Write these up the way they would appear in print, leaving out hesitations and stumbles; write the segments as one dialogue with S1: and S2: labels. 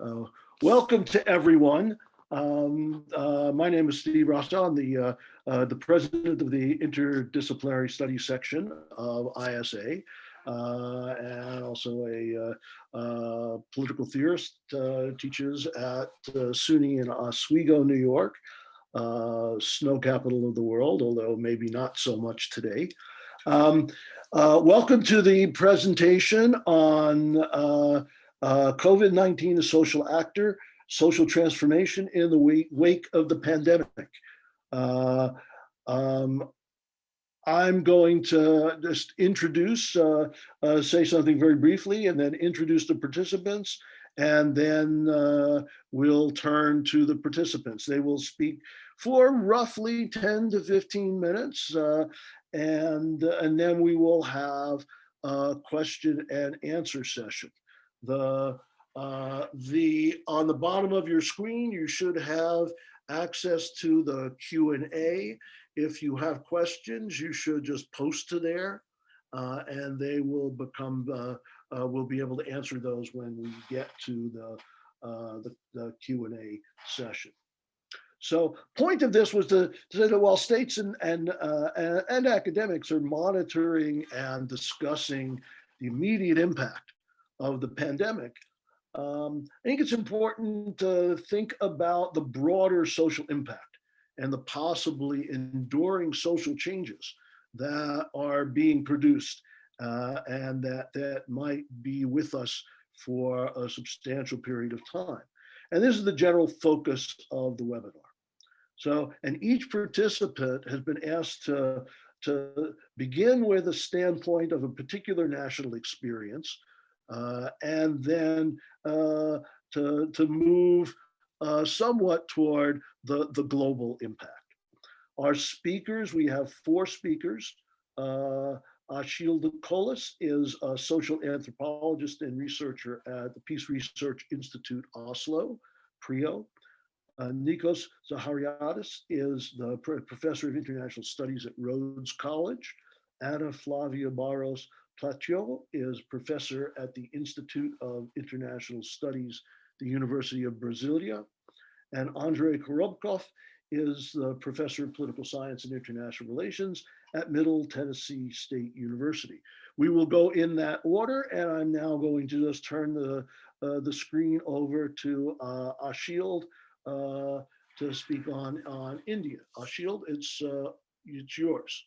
S1: Uh, Welcome to everyone. My name is Steve Rasta. I'm the president of the Interdisciplinary Studies section of ISA, and also a political theorist. Teaches at SUNY in Oswego, New York, snow capital of the world, although maybe not so much today. Welcome to the presentation on COVID-19, a social actor, social transformation in the wake of the pandemic. I'm going to just introduce, say something very briefly, and then introduce the participants, and then we'll turn to the participants. They will speak for roughly 10 to 15 minutes, and then we will have a question and answer session. On the bottom of your screen, you should have access to the Q&A. If you have questions, you should just post to there, and they will become, we'll be able to answer those when we get to the Q&A session. So point of this was to say that while states and academics are monitoring and discussing the immediate impact of the pandemic, I think it's important to think about the broader social impact and the possibly enduring social changes that are being produced and that might be with us for a substantial period of time. And this is the general focus of the webinar. So, and each participant has been asked to begin with a standpoint of a particular national experience, and then to move somewhat toward the global impact. Our speakers, we have 4 speakers. Achille Colas is a social anthropologist and researcher at the Peace Research Institute Oslo, PRIO. Nikos Zahariadis is the professor of international studies at Rhodes College. Ana Flavia Barros Platio is professor at the Institute of International Studies, the University of Brasilia. And Andrei Korobkov is the professor of political science and international relations at Middle Tennessee State University. We will go in that order, and I'm now going to just turn the screen over to Achille to speak on India. Achille, it's yours.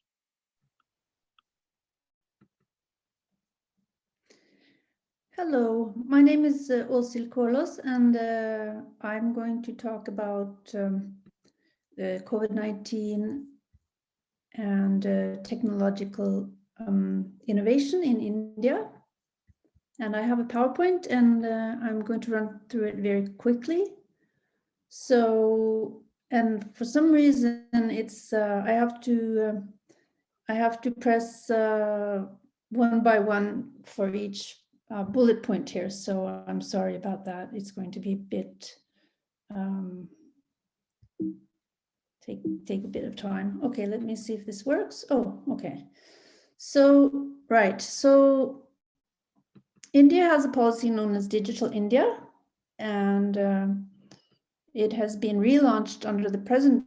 S2: Hello, my name is Achille Colas, and I'm going to talk about the COVID-19 and technological innovation in India. And I have a PowerPoint, and I'm going to run through it very quickly. So, and for some reason, it's I have to press one by one for each bullet point here, so I'm sorry about that. It's going to be a bit take a bit of time. Okay, let me see if this works. Oh, okay. So right, so India has a policy known as Digital India, and it has been relaunched under the present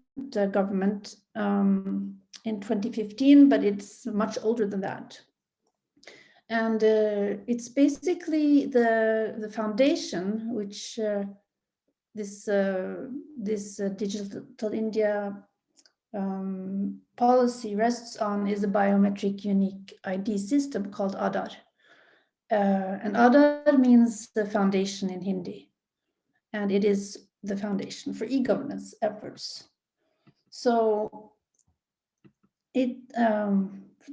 S2: government in 2015, but it's much older than that. And it's basically the foundation which this Digital India policy rests on is a biometric unique ID system called Aadhaar. And Aadhaar means the foundation in Hindi, and it is the foundation for e-governance efforts. So it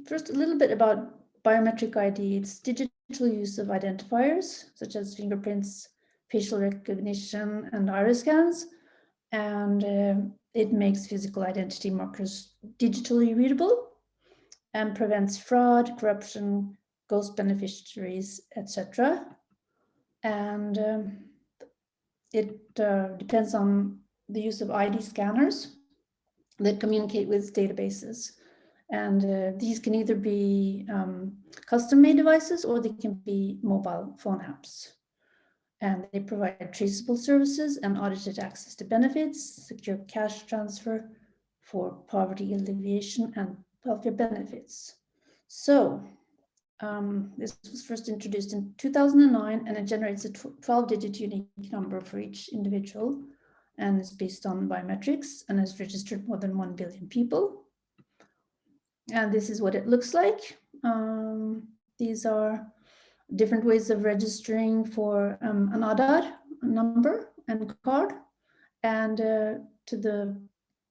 S2: first a little bit about biometric ID. It's digital use of identifiers such as fingerprints, facial recognition, and iris scans, and it makes physical identity markers digitally readable and prevents fraud, corruption, ghost beneficiaries, etc. And it depends on the use of ID scanners that communicate with databases. And these can either be custom-made devices or they can be mobile phone apps. And they provide traceable services and audited access to benefits, secure cash transfer for poverty alleviation and welfare benefits. So this was first introduced in 2009, and it generates a 12-digit unique number for each individual, and it's based on biometrics and has registered more than 1 billion people. And this is what it looks like. These are different ways of registering for an Aadhaar number and card. And to the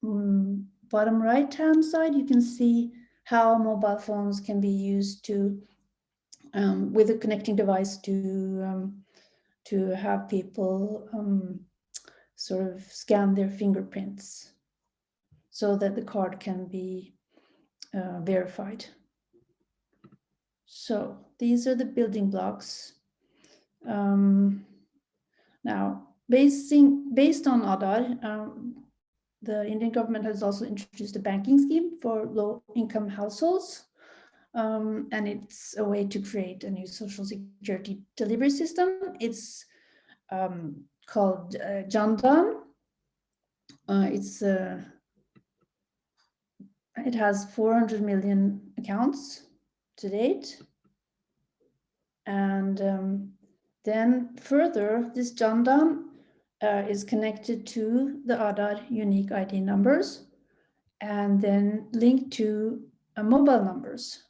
S2: bottom right-hand side, you can see how mobile phones can be used to, with a connecting device to have people sort of scan their fingerprints so that the card can be verified. So these are the building blocks. Now, based on Aadhaar, the Indian government has also introduced a banking scheme for low-income households, and it's a way to create a new social security delivery system. It's called Jan Dhan. It has 400 million accounts to date. And then further, this Jan Dhan is connected to the Aadhaar unique ID numbers and then linked to mobile numbers.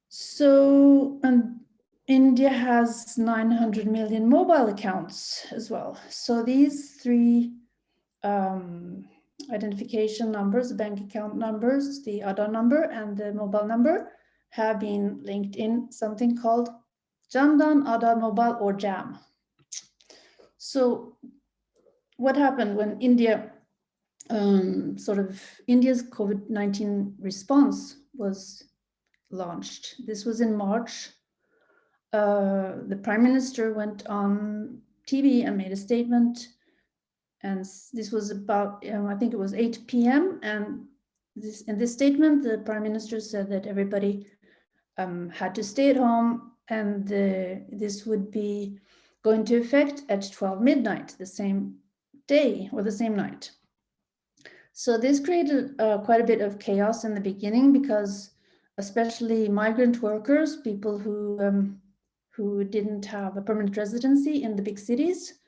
S2: So, and India has 900 million mobile accounts as well. So these three identification numbers, the bank account numbers, the Aadhaar number and the mobile number have been linked in something called Jan Dhan Aadhaar Mobile, or JAM. So what happened when India's COVID-19 response was launched? This was in March. The Prime Minister went on TV and made a statement, and this was about, I think it was 8 p.m. And in this statement, the Prime Minister said that everybody had to stay at home, and this would be going to effect at 12 midnight, the same day or the same night. So this created quite a bit of chaos in the beginning, because especially migrant workers, people who didn't have a permanent residency in the big cities,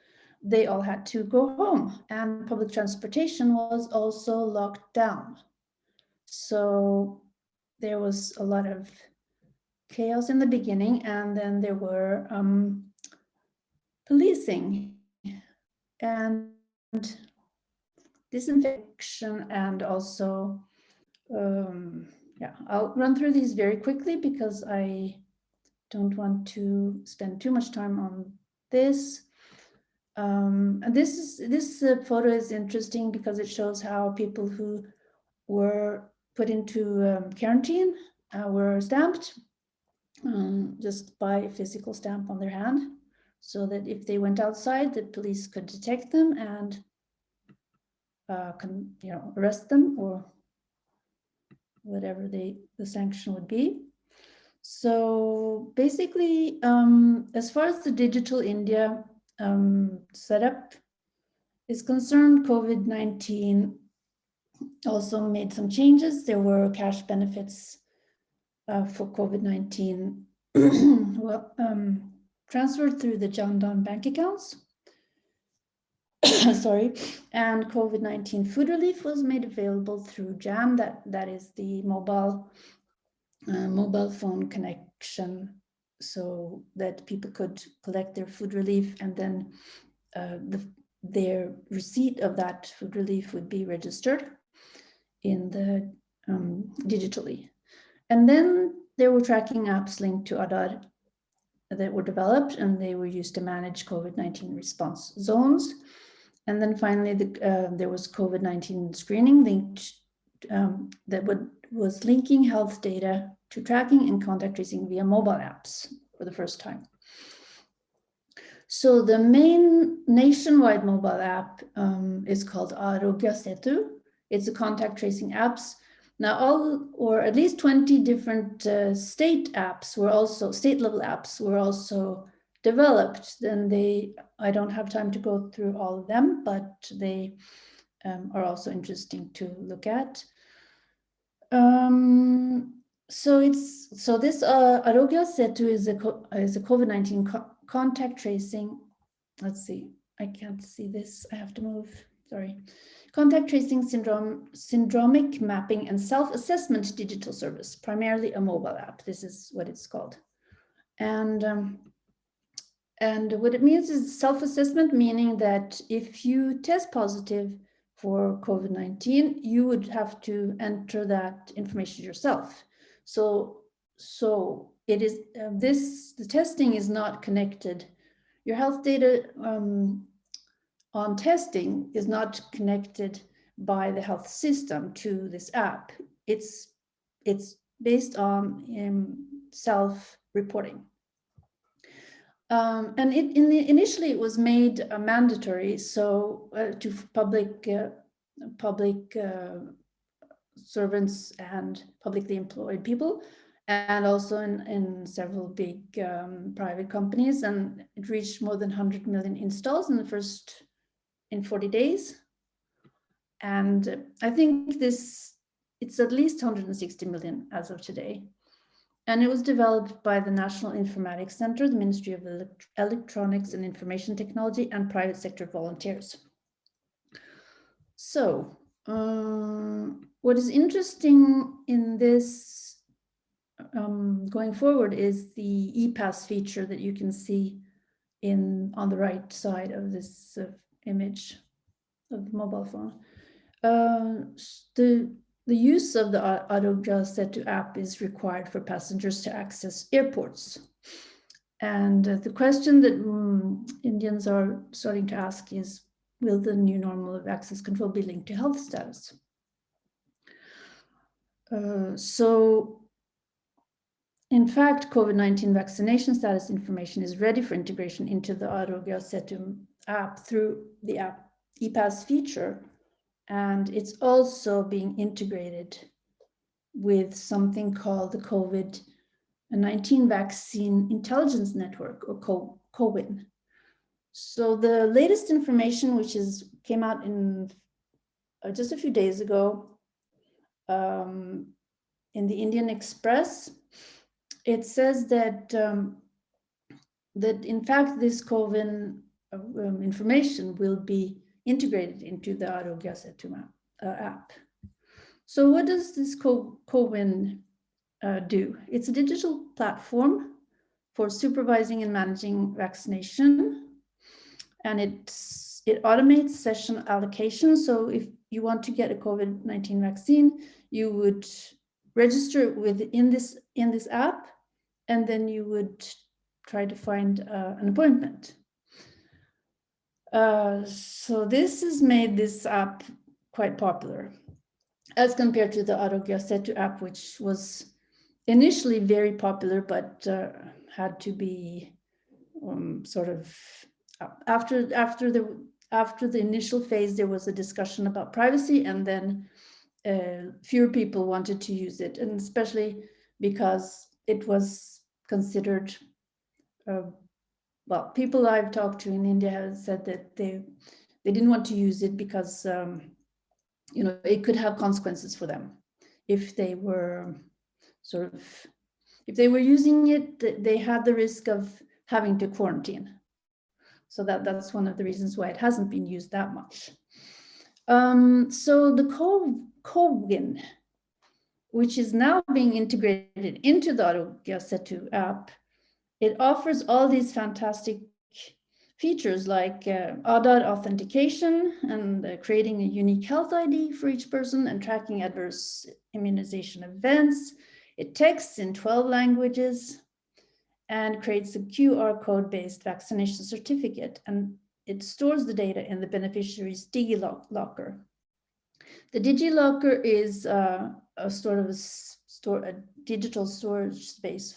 S2: they all had to go home, and public transportation was also locked down. So there was a lot of chaos in the beginning, and then there were policing and disinfection, and also I'll run through these very quickly because I don't want to spend too much time on this. And this photo is interesting because it shows how people who were put into quarantine were stamped just by a physical stamp on their hand, so that if they went outside, the police could detect them and arrest them, or whatever the sanction would be. So basically, as far as the digital India setup is concerned, COVID-19 also made some changes. There were cash benefits for COVID-19 transferred through the Jan Dhan bank accounts. Sorry, and COVID-19 food relief was made available through JAM, that is the mobile phone connection, so that people could collect their food relief, and then their receipt of that food relief would be registered in the digitally. And then there were tracking apps linked to Aadhaar that were developed, and they were used to manage COVID-19 response zones. And then finally, there was COVID-19 screening linked that was linking health data to tracking and contact tracing via mobile apps for the first time. So the main nationwide mobile app is called Arogya Setu. It's a contact tracing apps. Now or at least 20 different state level apps were also developed. Then I don't have time to go through all of them, but they are also interesting to look at. So this Arogya Setu is a COVID-19 contact tracing. Let's see, I can't see this. I have to move. Sorry. Contact tracing syndromic mapping and self-assessment digital service, primarily a mobile app. This is what it's called. And what it means is self-assessment, meaning that if you test positive for COVID-19, you would have to enter that information yourself. So it is the testing is not connected. Your health data on testing is not connected by the health system to this app. It's based on self-reporting. And initially it was made mandatory, so to public servants and publicly employed people, and also in several big private companies, and it reached more than 100 million installs in 40 days. And I think it's at least 160 million as of today. And it was developed by the National Informatics Center, the Ministry of Electronics and Information Technology, and private sector volunteers. So what is interesting in this going forward is the ePass feature that you can see on the right side of this image of the mobile phone. The use of the Arogya Setu app is required for passengers to access airports. And the question that Indians are starting to ask is, will the new normal of access control be linked to health status? So, in fact, COVID-19 vaccination status information is ready for integration into the Arogya Setu app through the app ePass feature. And it's also being integrated with something called the COVID-19 Vaccine Intelligence Network, or COVIN. So the latest information, which came out in just a few days ago in the Indian Express, it says that in fact this COVIN information will be integrated into the Arogya Setu app. So what does this COVIN do? It's a digital platform for supervising and managing vaccination, and it automates session allocation. So if you want to get a COVID-19 vaccine, you would register in this app, and then you would try to find an appointment. So this has made this app quite popular as compared to the Arogya Setu app, which was initially very popular, but had to be sort of after the initial phase, there was a discussion about privacy, and then fewer people wanted to use it, and especially because it was considered well, people I've talked to in India have said that they didn't want to use it because it could have consequences for them if they were if they were using it. They had the risk of having to quarantine. So that's one of the reasons why it hasn't been used that much. So the COVIN, which is now being integrated into the Arogya Setu app, it offers all these fantastic features like Aadhaar authentication and creating a unique health ID for each person and tracking adverse immunization events. It texts in 12 languages and creates a QR code-based vaccination certificate, and it stores the data in the beneficiary's DigiLocker. The DigiLocker is a digital storage space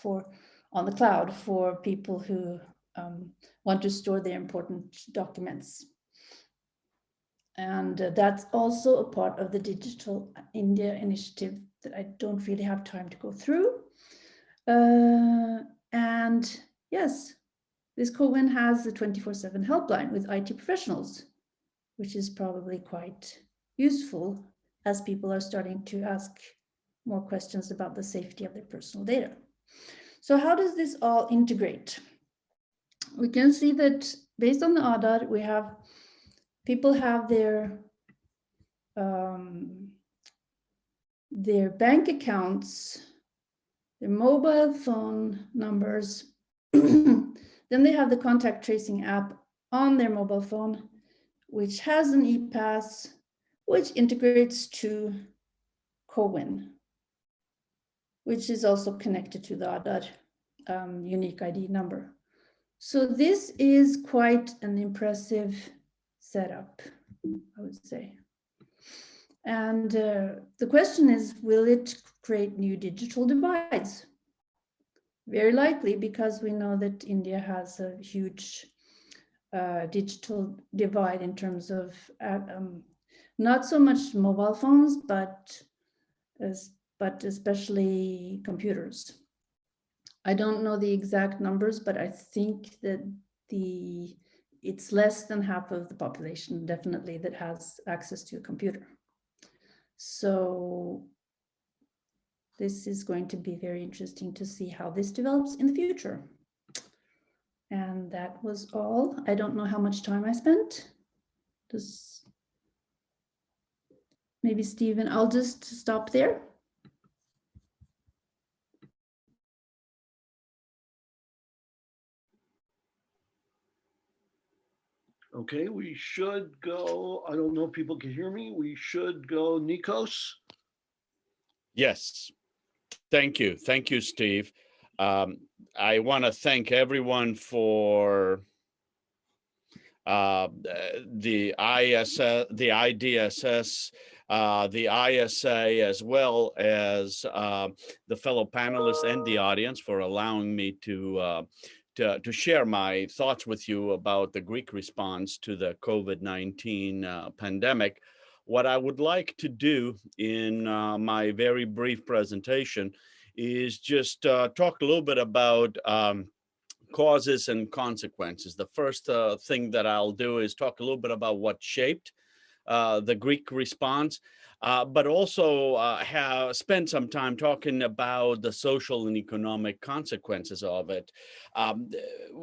S2: on the cloud for people who want to store their important documents. And that's also a part of the Digital India initiative that I don't really have time to go through. And yes, This CoWIN has a 24/7 helpline with IT professionals, which is probably quite useful as people are starting to ask more questions about the safety of their personal data. So how does this all integrate? We can see that based on the ADAR, we have people have their bank accounts, their mobile phone numbers, then they have the contact tracing app on their mobile phone, which has an ePass, which integrates to CoWIN, which is also connected to the ADAR unique ID number. So this is quite an impressive setup, I would say. And the question is, will it create new digital divides? Very likely, because we know that India has a huge digital divide in terms of not so much mobile phones, but especially computers. I don't know the exact numbers, but I think that it's less than half of the population, definitely, that has access to a computer. So this is going to be very interesting to see how this develops in the future. And that was all. I don't know how much time I spent. Maybe Stephen, I'll just stop there.
S1: Okay, we should go. I don't know if people can hear me. We should go Nikos.
S3: Yes, thank you. Thank you, Steve. I want to thank everyone for the ISS, the IDSS, the ISA, as well as the fellow panelists and the audience for allowing me to share my thoughts with you about the Greek response to the COVID-19 pandemic. What I would like to do in my very brief presentation is just talk a little bit about causes and consequences. The first thing that I'll do is talk a little bit about what shaped the Greek response, but also spend some time talking about the social and economic consequences of it.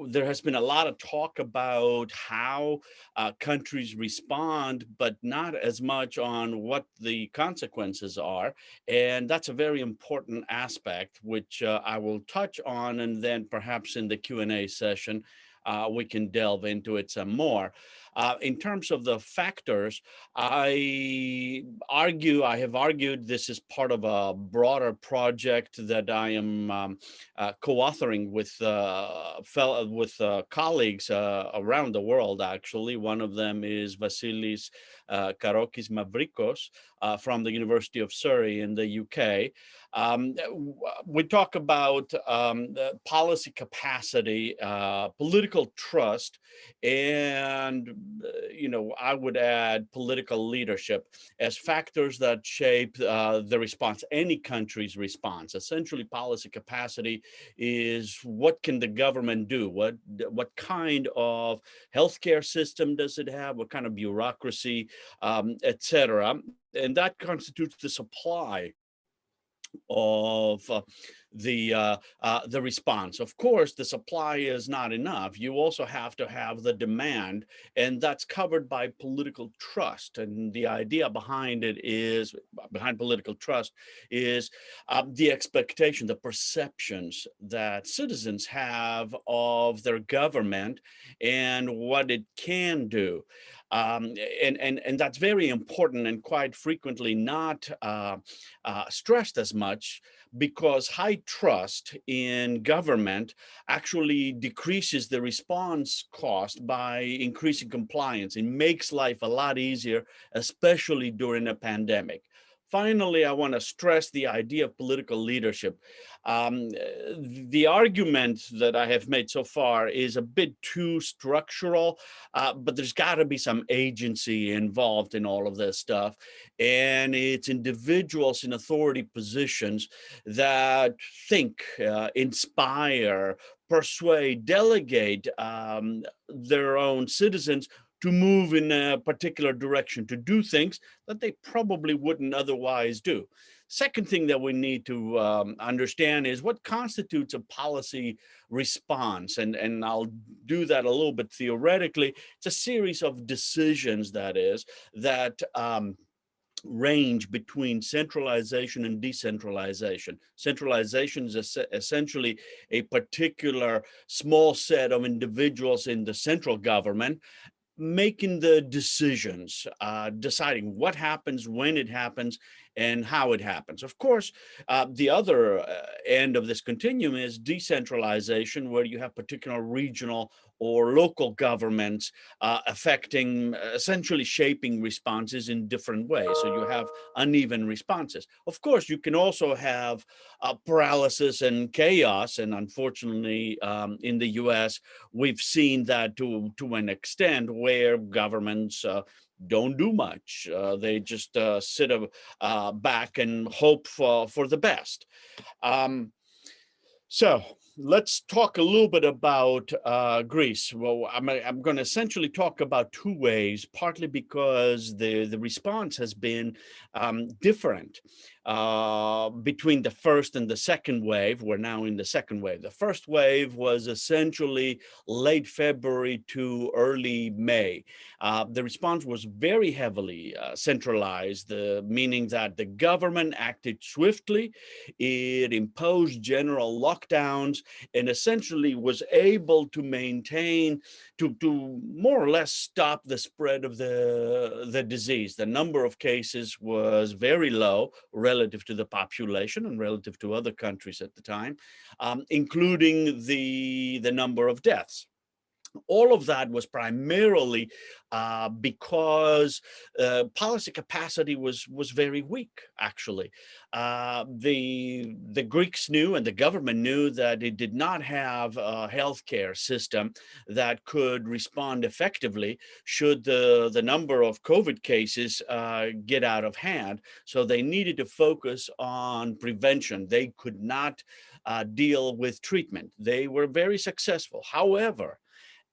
S3: There has been a lot of talk about how countries respond, but not as much on what the consequences are. And that's a very important aspect, which I will touch on, and then perhaps in the Q&A session, we can delve into it some more. In terms of the factors, I have argued this is part of a broader project that I am co-authoring with colleagues around the world, actually. One of them is Vasilis Karokis Mavrikos from the University of Surrey in the UK. We talk about policy capacity, political trust, and I would add political leadership as factors that shape the response, any country's response. Essentially, policy capacity is what can the government do? What kind of healthcare system does it have? What kind of bureaucracy, etc. And that constitutes the supply of the response. Of course, the supply is not enough. You also have to have the demand, and that's covered by political trust. And the idea behind political trust is the expectation, the perceptions that citizens have of their government and what it can do. And that's very important, and quite frequently not stressed as much, because high trust in government actually decreases the response cost by increasing compliance. It makes life a lot easier, especially during a pandemic. Finally, I want to stress the idea of political leadership. The argument that I have made so far is a bit too structural, but there's got to be some agency involved in all of this stuff. And it's individuals in authority positions that think, inspire, persuade, delegate their own citizens to move in a particular direction, to do things that they probably wouldn't otherwise do. Second thing that we need to understand is what constitutes a policy response. And I'll do that a little bit theoretically. It's a series of decisions, that is, that range between centralization and decentralization. Centralization is essentially a particular small set of individuals in the central government making the decisions, deciding what happens, when it happens, and how it happens. Of course, the other end of this continuum is decentralization, where you have particular regional or local governments affecting, essentially shaping responses in different ways. So you have uneven responses. Of course, you can also have paralysis and chaos. And unfortunately, in the US, we've seen that to an extent where governments don't do much. They just sit back and hope for the best. So let's talk a little bit about Greece. Well, I'm going to essentially talk about two ways, partly because the response has been different between the first and the second wave. We're now in the second wave. The first wave was essentially late February to early May. The response was very heavily centralized, meaning that the government acted swiftly. It imposed general lockdowns and essentially was able to maintain, to more or less stop the spread of the disease. The number of cases was very low relative to the population and relative to other countries at the time, including the number of deaths. All of that was primarily because policy capacity was very weak, actually. The Greeks knew, and the government knew, that it did not have a healthcare system that could respond effectively should the number of COVID cases get out of hand. So they needed to focus on prevention. They could not deal with treatment. They were very successful. However,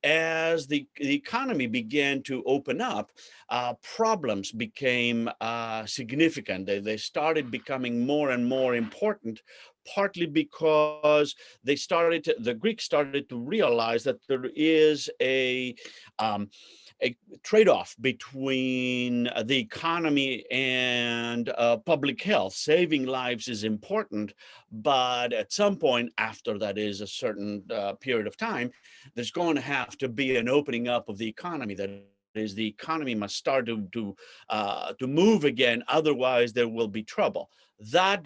S3: as the economy began to open up, problems became significant. They started becoming more and more important, partly because the Greeks started to realize that there is a trade-off between the economy and public health. Saving lives is important, but at some point, after that is a certain period of time, there's going to have to be an opening up of the economy. That is, the economy must start to move again. Otherwise, there will be trouble. That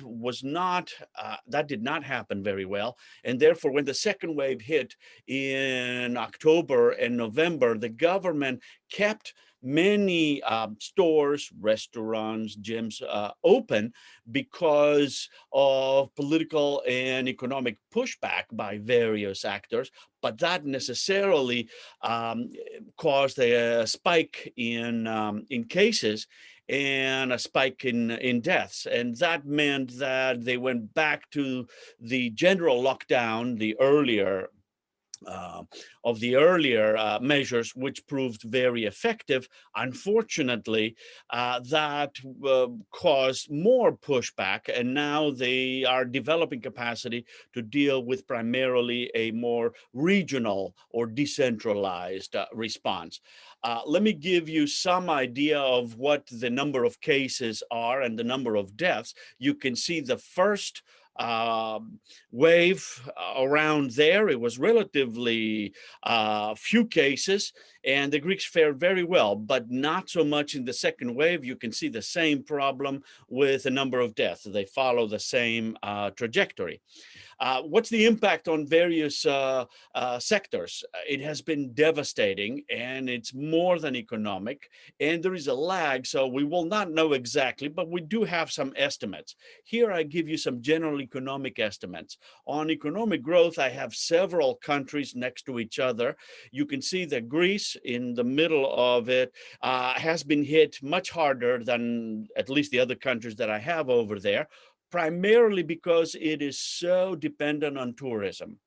S3: did not happen very well, and therefore, when the second wave hit in October and November, the government kept many stores, restaurants, gyms open because of political and economic pushback by various actors. But that necessarily caused a spike in cases and a spike in deaths. And that meant that they went back to the general lockdown, the earlier measures, which proved very effective. Unfortunately, that caused more pushback, and now they are developing capacity to deal with primarily a more regional or decentralized response. Let me give you some idea of what the number of cases are and the number of deaths. You can see the first wave around there. It was relatively few cases, and the Greeks fared very well, but not so much in the second wave. You can see the same problem with the number of deaths. They follow the same trajectory. What's the impact on various sectors? It has been devastating, and it's more than economic, and there is a lag, so we will not know exactly, but we do have some estimates. Here I give you some general economic estimates. On economic growth, I have several countries next to each other. You can see that Greece, in the middle of it, has been hit much harder than at least the other countries that I have over there, primarily because it is so dependent on tourism.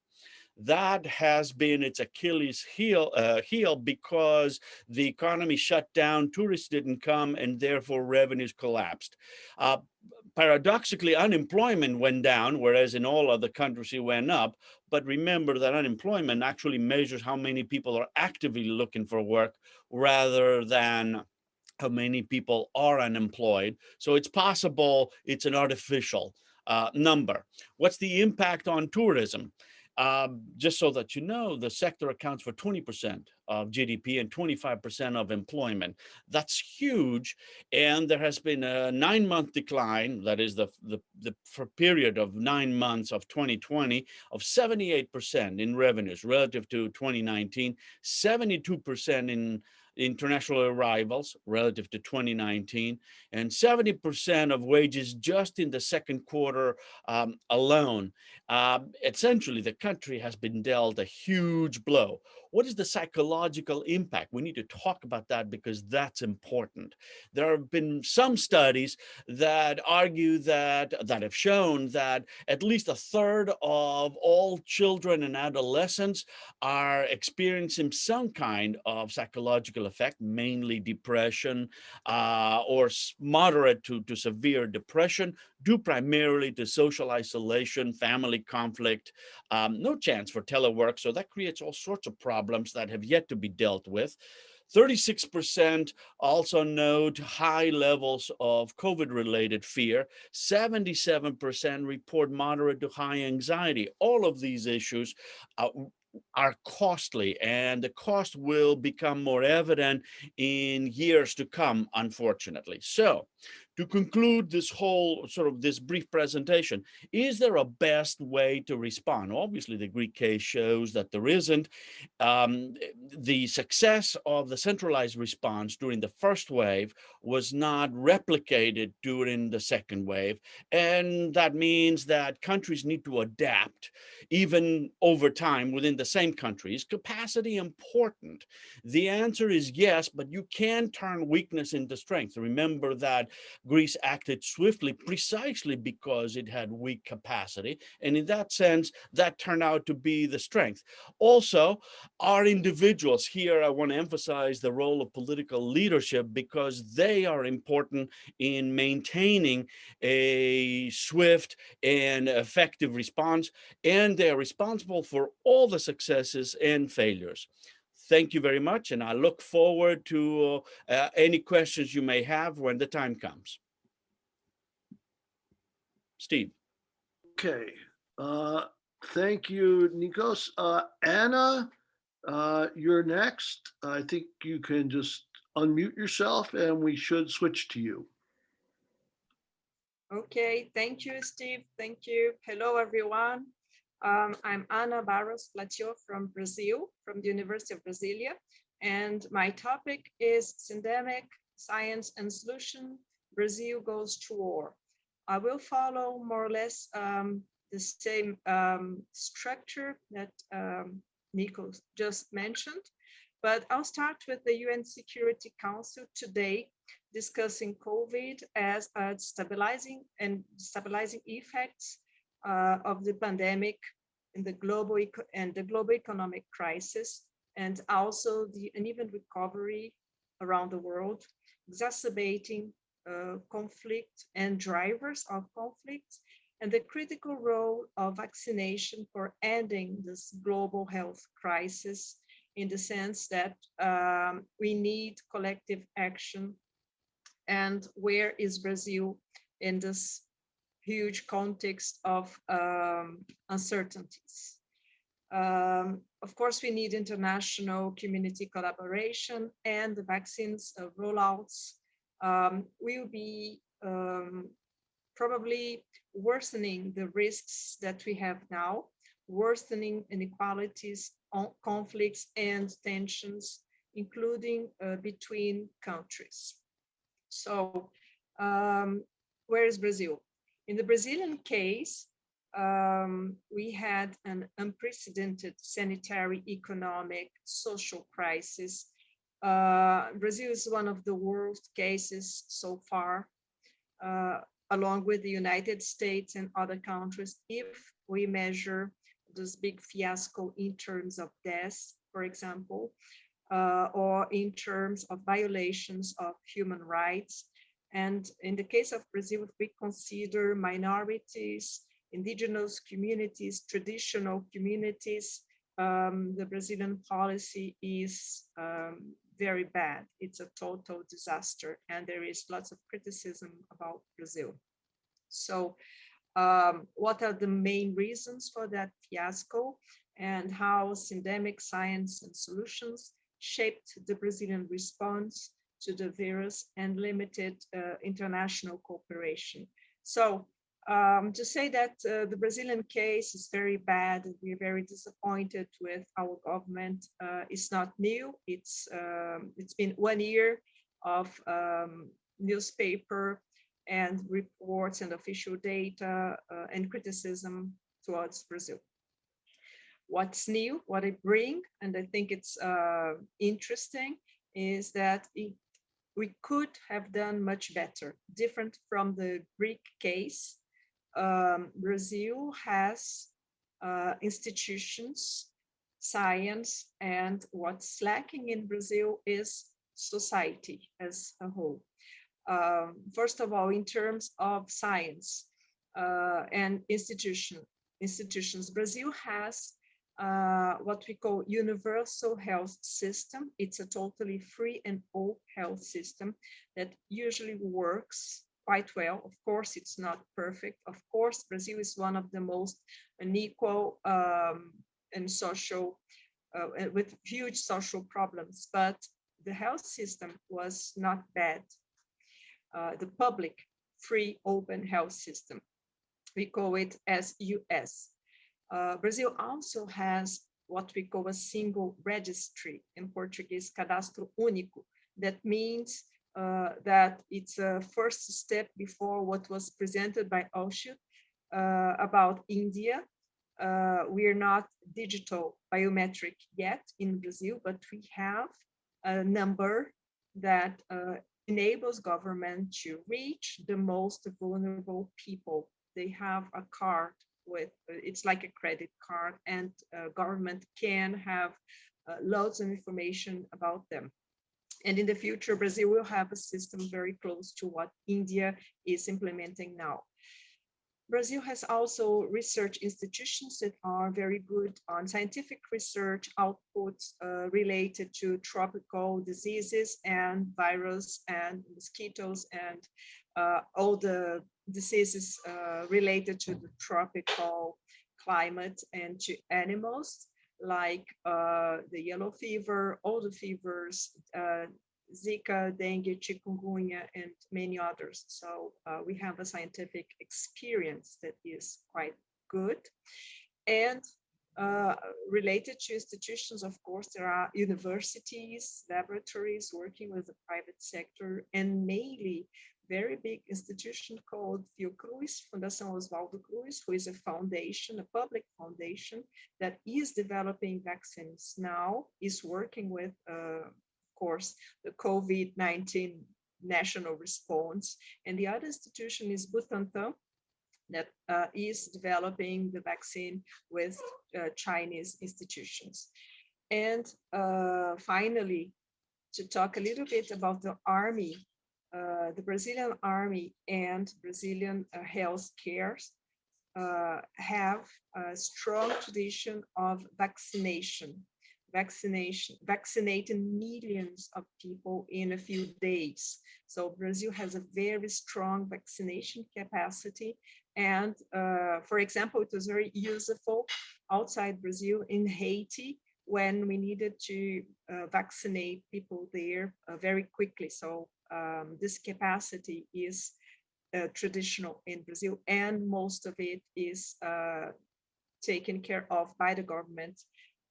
S3: That has been its Achilles heel because the economy shut down, tourists didn't come, and therefore revenues collapsed. Paradoxically, unemployment went down, whereas in all other countries it went up. But remember that unemployment actually measures how many people are actively looking for work rather than how many people are unemployed. So it's possible it's an artificial number. What's the impact on tourism? Just so that you know, the sector accounts for 20% of GDP and 25% of employment. That's huge. And there has been a 9-month decline, that is the period of 9 months of 2020, of 78% in revenues relative to 2019, 72% in international arrivals relative to 2019, and 70% of wages just in the second quarter alone. Essentially, the country has been dealt a huge blow. What is the psychological impact? We need to talk about that because that's important. There have been some studies that argue that have shown that at least a third of all children and adolescents are experiencing some kind of psychological effect, mainly depression or moderate to severe depression, due primarily to social isolation, family conflict, no chance for telework. So that creates all sorts of problems that have yet to be dealt with. 36% also note high levels of COVID-related fear. 77% report moderate to high anxiety. All of these issues are costly, and the cost will become more evident in years to come, unfortunately. So, to conclude this whole this brief presentation, is there a best way to respond? Obviously, the Greek case shows that there isn't. The success of the centralized response during the first wave was not replicated during the second wave. And that means that countries need to adapt even over time within the same country. Is capacity important? The answer is yes, but you can turn weakness into strength. Remember that Greece acted swiftly precisely because it had weak capacity. And in that sense, that turned out to be the strength. Also, our individuals here, I want to emphasize the role of political leadership because they are important in maintaining a swift and effective response, and they are responsible for all the successes and failures. Thank you very much, and I look forward to any questions you may have when the time comes. Steve.
S1: Okay. Thank you, Nikos. Anna, you're next. I think you can just unmute yourself and we should switch to you.
S4: Okay, thank you, Steve. Thank you. Hello, everyone. I'm Ana Barros Platio from Brazil, from the University of Brasilia. And my topic is Syndemic Science and Solution, Brazil Goes to War. I will follow more or less the same structure that Nikos just mentioned, but I'll start with the UN Security Council today, discussing COVID as a stabilizing effects of the pandemic in the global economic crisis, and also the uneven recovery around the world, exacerbating conflict and drivers of conflict, and the critical role of vaccination for ending this global health crisis, in the sense that we need collective action. And where is Brazil in this huge context of uncertainties? Of course, we need international community collaboration, and the vaccines rollouts will be probably worsening the risks that we have now, worsening inequalities, conflicts, and tensions, including between countries. So where is Brazil? In the Brazilian case, we had an unprecedented sanitary, economic, social crisis. Brazil is one of the worst cases so far, along with the United States and other countries, if we measure this big fiasco in terms of deaths, for example, or in terms of violations of human rights. And in the case of Brazil, if we consider minorities, indigenous communities, traditional communities, the Brazilian policy is very bad. It's a total disaster, and there is lots of criticism about Brazil. So what are the main reasons for that fiasco, and how syndemic science and solutions shaped the Brazilian response to the virus and limited international cooperation? So to say that the Brazilian case is very bad, and we're very disappointed with our government, is not new. It's been 1 year of newspaper and reports and official data and criticism towards Brazil. What's new, what I bring, and I think it's interesting, is that we could have done much better. Different from the Greek case, Brazil has institutions, science, and what's lacking in Brazil is society as a whole. First of all, in terms of science and institutions, Brazil has what we call universal health system. It's a totally free and open health system that usually works quite well. Of course, it's not perfect. Of course, Brazil is one of the most unequal and social, with huge social problems, but the health system was not bad. The public, free, open health system. We call it SUS. Brazil also has what we call a single registry, in Portuguese, cadastro único. That means that it's a first step before what was presented by Osho about India. We are not digital biometric yet in Brazil, but we have a number that enables government to reach the most vulnerable people. They have a card with, it's like a credit card, and government can have loads of information about them. And in the future, Brazil will have a system very close to what India is implementing now. Brazil has also research institutions that are very good on scientific research outputs related to tropical diseases and virus and mosquitoes and all the diseases related to the tropical climate and to animals, like the yellow fever, all the fevers, Zika, dengue, chikungunya, and many others. So we have a scientific experience that is quite good. And related to institutions, of course, there are universities, laboratories working with the private sector, and mainly very big institution called Fiocruz, Fundação Oswaldo Cruz, who is a foundation, a public foundation that is developing vaccines now, is working with of course, the COVID-19 national response. And the other institution is Butantan, that is developing the vaccine with Chinese institutions. And finally, to talk a little bit about the army, the Brazilian army and Brazilian health care have a strong tradition of vaccinating millions of people in a few days. So Brazil has a very strong vaccination capacity. And for example, it was very useful outside Brazil in Haiti when we needed to vaccinate people there very quickly. So this capacity is traditional in Brazil, and most of it is taken care of by the government,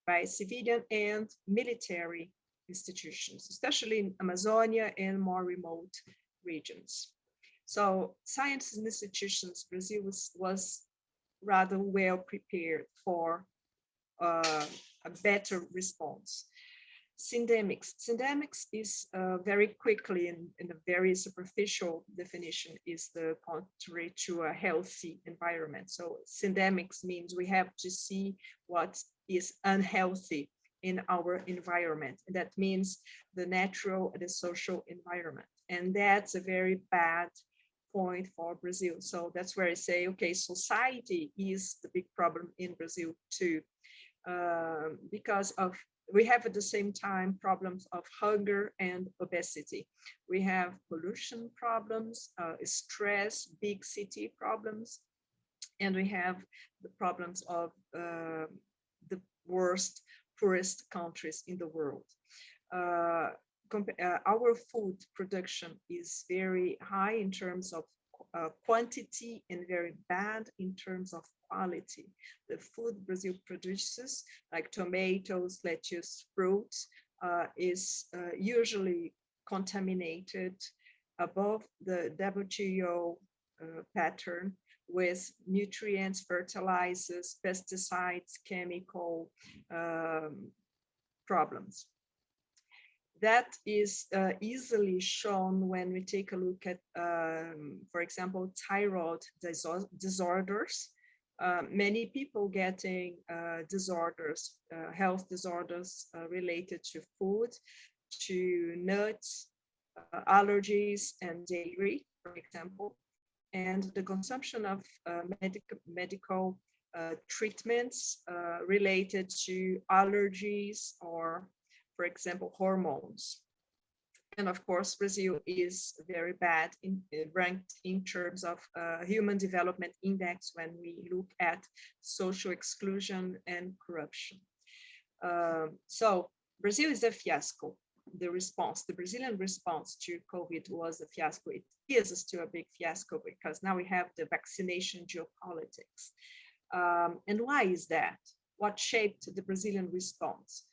S4: by civilian and military institutions, especially in Amazonia and more remote regions. So science and institutions, Brazil was rather well prepared for a better response. Syndemics. Syndemics is very quickly, in a very superficial definition, is the contrary to a healthy environment. So syndemics means we have to see what is unhealthy in our environment. And that means the natural and the social environment. And that's a very bad point for Brazil. So that's where I say, okay, society is the big problem in Brazil too, because of we have at the same time problems of hunger and obesity. We have pollution problems, stress, big city problems, and we have the problems of the worst, poorest countries in the world. Our food production is very high in terms of quantity and very bad in terms of quality. The food Brazil produces, like tomatoes, lettuce, fruits, is usually contaminated above the WTO pattern with nutrients, fertilizers, pesticides, chemical problems. That is easily shown when we take a look at, for example, thyroid disorders. Many people getting disorders, health disorders related to food, to nuts, allergies, and dairy, for example. And the consumption of medical treatments related to allergies or, for example, hormones. And of course, Brazil is very bad ranked in terms of Human Development Index when we look at social exclusion and corruption. So Brazil is a fiasco. The Brazilian response to COVID was a fiasco. It is still a big fiasco because now we have the vaccination geopolitics. And why is that? What shaped the Brazilian response?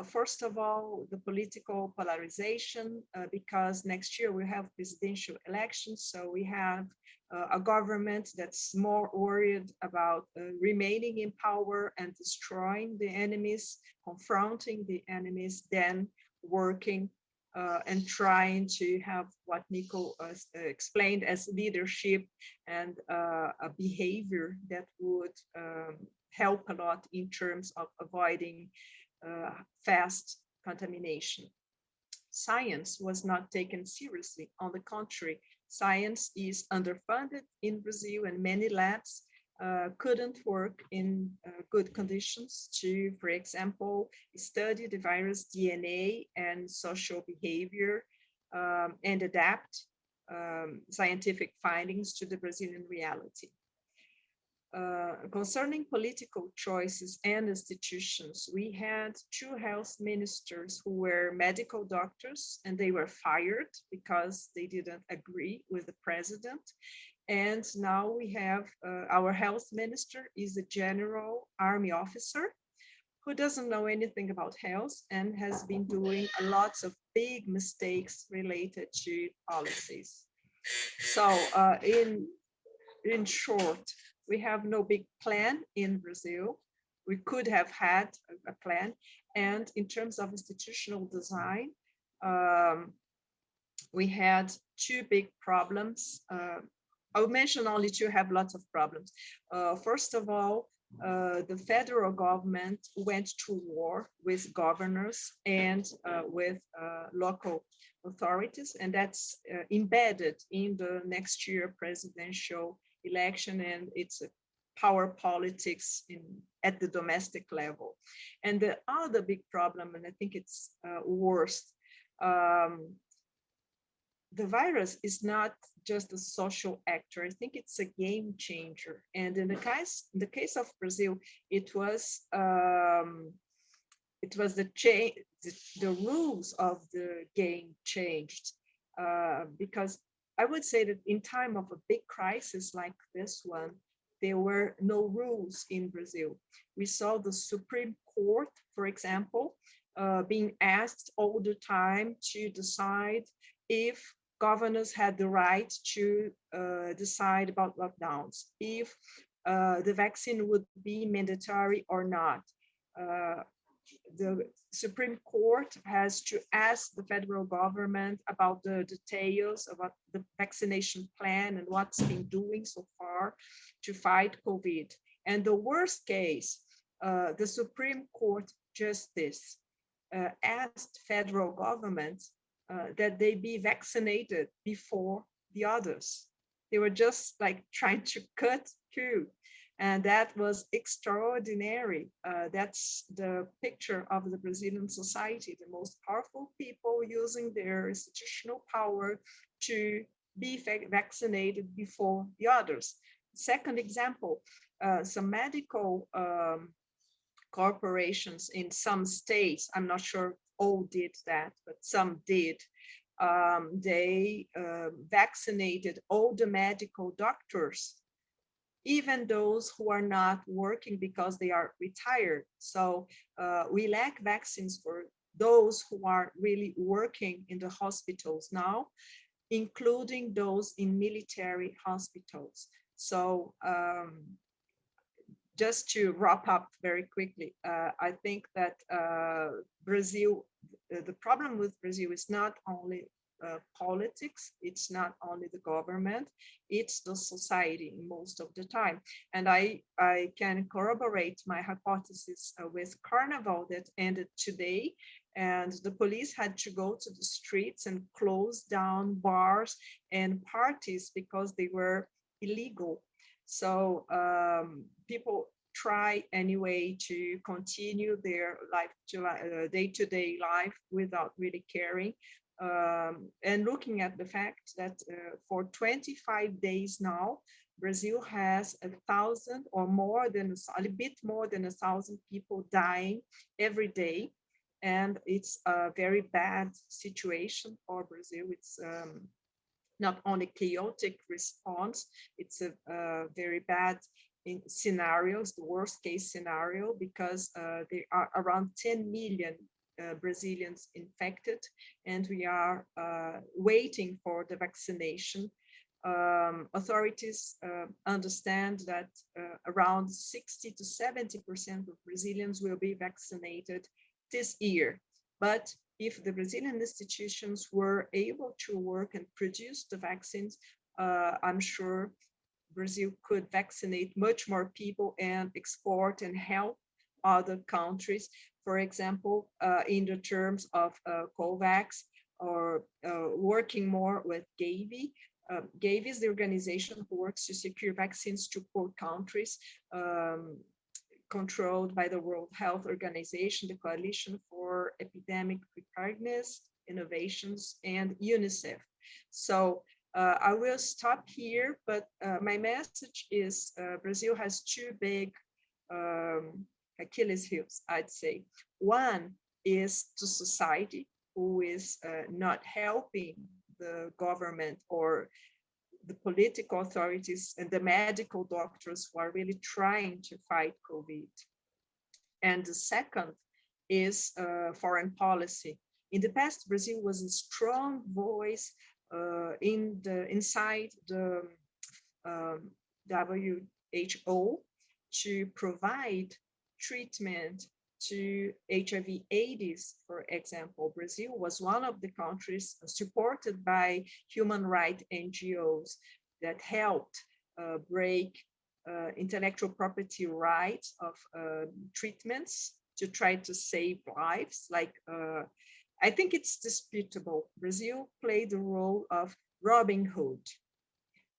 S4: First of all, the political polarization, because next year we have presidential elections. So we have a government that's more worried about remaining in power and destroying the enemies, confronting the enemies, than working and trying to have what Nico explained as leadership and a behavior that would help a lot in terms of avoiding fast contamination. Science was not taken seriously. On the contrary, science is underfunded in Brazil, and many labs couldn't work in good conditions to, for example, study the virus DNA and social behavior and adapt scientific findings to the Brazilian reality. Concerning political choices and institutions, we had two health ministers who were medical doctors, and they were fired because they didn't agree with the president. And now we have our health minister is a general army officer who doesn't know anything about health and has been doing lots of big mistakes related to policies. So in short, we have no big plan in Brazil. We could have had a plan. And in terms of institutional design, we had two big problems. I will mention only two, have lots of problems. First of all, the federal government went to war with governors and with local authorities, and that's embedded in the next year presidential election, and it's a power politics at the domestic level. And the other big problem, and I think it's worst, the virus is not just a social actor. I think it's a game changer. And in the case of Brazil, it was the rules of the game changed, because I would say that in time of a big crisis like this one, there were no rules in Brazil. We saw the Supreme Court, for example, being asked all the time to decide if governors had the right to decide about lockdowns, if the vaccine would be mandatory or not. the Supreme Court has to ask the federal government about the details about the vaccination plan and what's been doing so far to fight COVID. And the worst case, the Supreme Court Justice asked federal governments that they be vaccinated before the others. They were just like trying to cut through. And that was extraordinary. That's the picture of the Brazilian society, the most powerful people using their institutional power to be vaccinated before the others. Second example, some medical corporations in some states, I'm not sure all did that, but some did. They vaccinated all the medical doctors, even those who are not working because they are retired. So we lack vaccines for those who are really working in the hospitals now, including those in military hospitals. So just to wrap up very quickly, I think that Brazil, the problem with Brazil is not only politics, it's not only the government, it's the society most of the time. And I can corroborate my hypothesis with Carnival that ended today, and the police had to go to the streets and close down bars and parties because they were illegal. So people try anyway to continue their life, day-to-day life without really caring. And looking at the fact that for 25 days now, Brazil has 1,000 or more than a bit more than 1,000 people dying every day. And it's a very bad situation for Brazil. It's not only chaotic response, it's a very bad scenarios, the worst case scenario, because there are around 10 million Brazilians infected, and we are waiting for the vaccination. Authorities understand that around 60 to 70% of Brazilians will be vaccinated this year. But if the Brazilian institutions were able to work and produce the vaccines, I'm sure Brazil could vaccinate much more people and export and help other countries. For example, in the terms of COVAX, or working more with Gavi. Gavi is the organization who works to secure vaccines to poor countries, controlled by the World Health Organization, the Coalition for Epidemic Preparedness, Innovations, and UNICEF. So I will stop here, but my message is Brazil has two big Achilles heels, I'd say. One is to society, who is not helping the government or the political authorities and the medical doctors who are really trying to fight COVID. And the second is foreign policy. In the past, Brazil was a strong voice inside the WHO to provide treatment to HIV/AIDS, for example. Brazil was one of the countries supported by human rights NGOs that helped break intellectual property rights of treatments to try to save lives. Like, I think it's disputable. Brazil played the role of Robin Hood.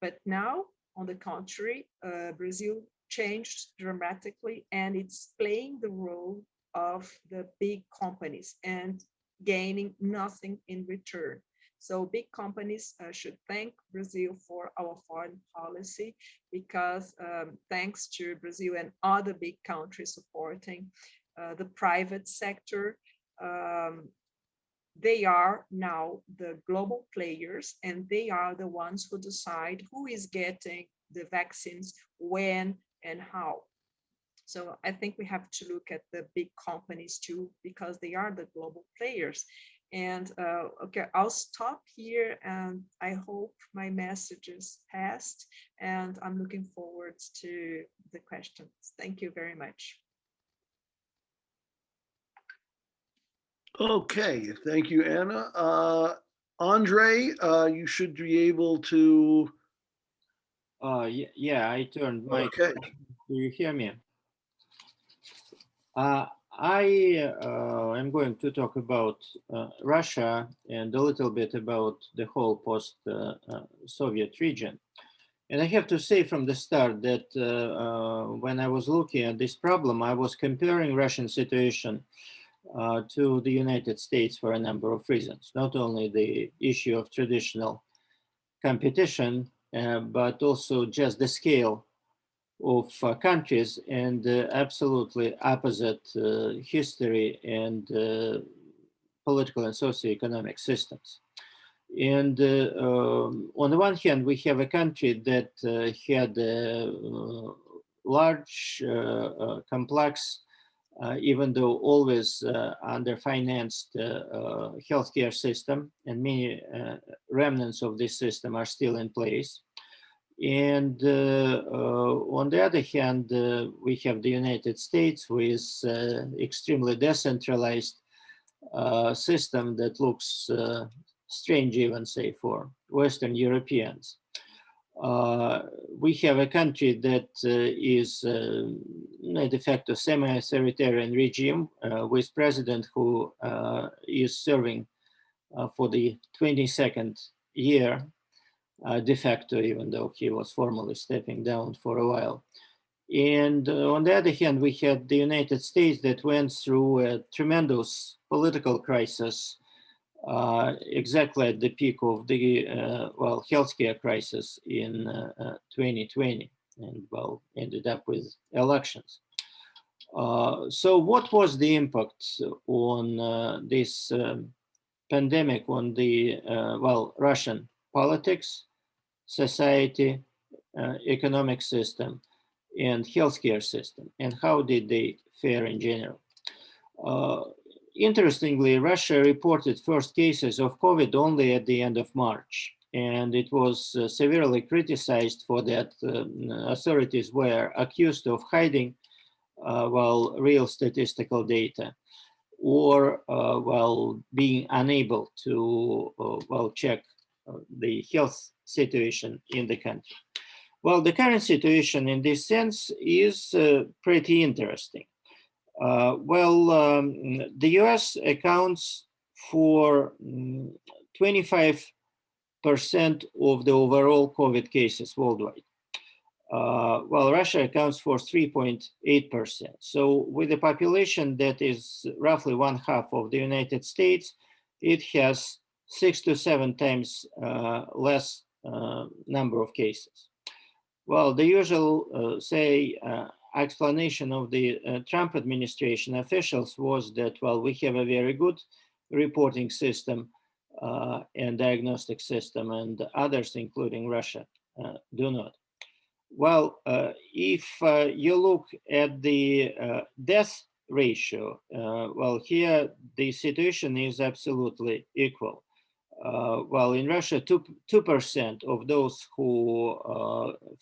S4: But now, on the contrary, Brazil changed dramatically, and it's playing the role of the big companies and gaining nothing in return. So big companies should thank Brazil for our foreign policy, because thanks to Brazil and other big countries supporting the private sector, they are now the global players, and they are the ones who decide who is getting the vaccines, when and how. So I think we have to look at the big companies too, because they are the global players. And okay, I'll stop here, and I hope my message is passed, and I'm looking forward to the questions. Thank you very much.
S1: Okay, thank you, Anna. Andre, you should be able to.
S5: Yeah, I turned my.
S1: Okay.
S5: Do you hear me? I am going to talk about Russia and a little bit about the whole post-Soviet region. And I have to say from the start that when I was looking at this problem, I was comparing Russian situation to the United States for a number of reasons. Not only the issue of traditional competition, but also just the scale of countries and absolutely opposite history and political and socioeconomic systems. And on the one hand, we have a country that had a large, complex, even though always underfinanced healthcare system, and many remnants of this system are still in place. And on the other hand, we have the United States with extremely decentralized system that looks strange even, say, for Western Europeans. We have a country that is de facto semi-authoritarian regime with president who is serving for the 22nd year de facto, even though he was formally stepping down for a while. And on the other hand, we had the United States that went through a tremendous political crisis exactly at the peak of the healthcare crisis in 2020, and ended up with elections. So what was the impact on this pandemic on the Russian politics, society, economic system, and healthcare system, and how did they fare in general? Interestingly, Russia reported first cases of COVID only at the end of March, and it was severely criticized for that. Authorities were accused of hiding real statistical data, or being unable to check the health situation in the country. Well, the current situation in this sense is pretty interesting. The US accounts for 25% of the overall COVID cases worldwide. While Russia accounts for 3.8%. So with a population that is roughly 1/2 of the United States, it has 6 to 7 times less number of cases. Well, the usual, explanation of the Trump administration officials was that, we have a very good reporting system and diagnostic system, and others, including Russia, do not. Well, if you look at the death ratio, here the situation is absolutely equal. In Russia, 2% of those who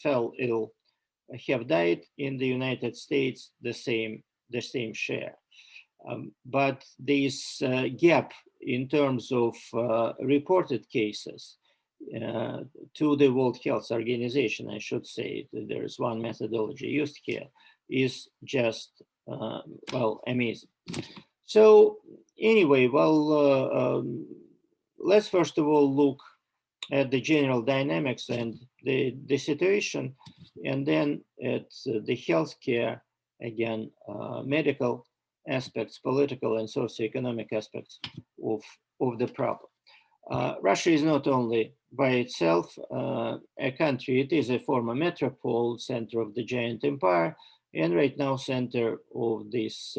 S5: fell ill have died. In the United States, the same share. But this gap in terms of reported cases to the World Health Organization, I should say, there is one methodology used here, is just, amazing. So anyway, let's first of all look at the general dynamics and the situation, and then at the healthcare, again, medical aspects, political and socioeconomic aspects of the problem. Russia is not only by itself a country, it is a former metropole, center of the giant empire, and right now center of this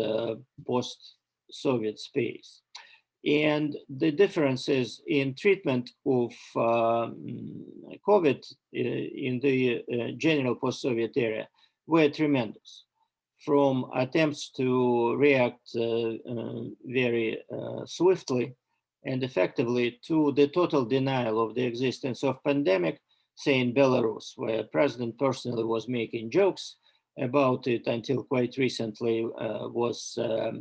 S5: post-Soviet space. And the differences in treatment of COVID in the general post-Soviet area were tremendous. From attempts to react very swiftly and effectively to the total denial of the existence of pandemic, say in Belarus, where President personally was making jokes about it until quite recently was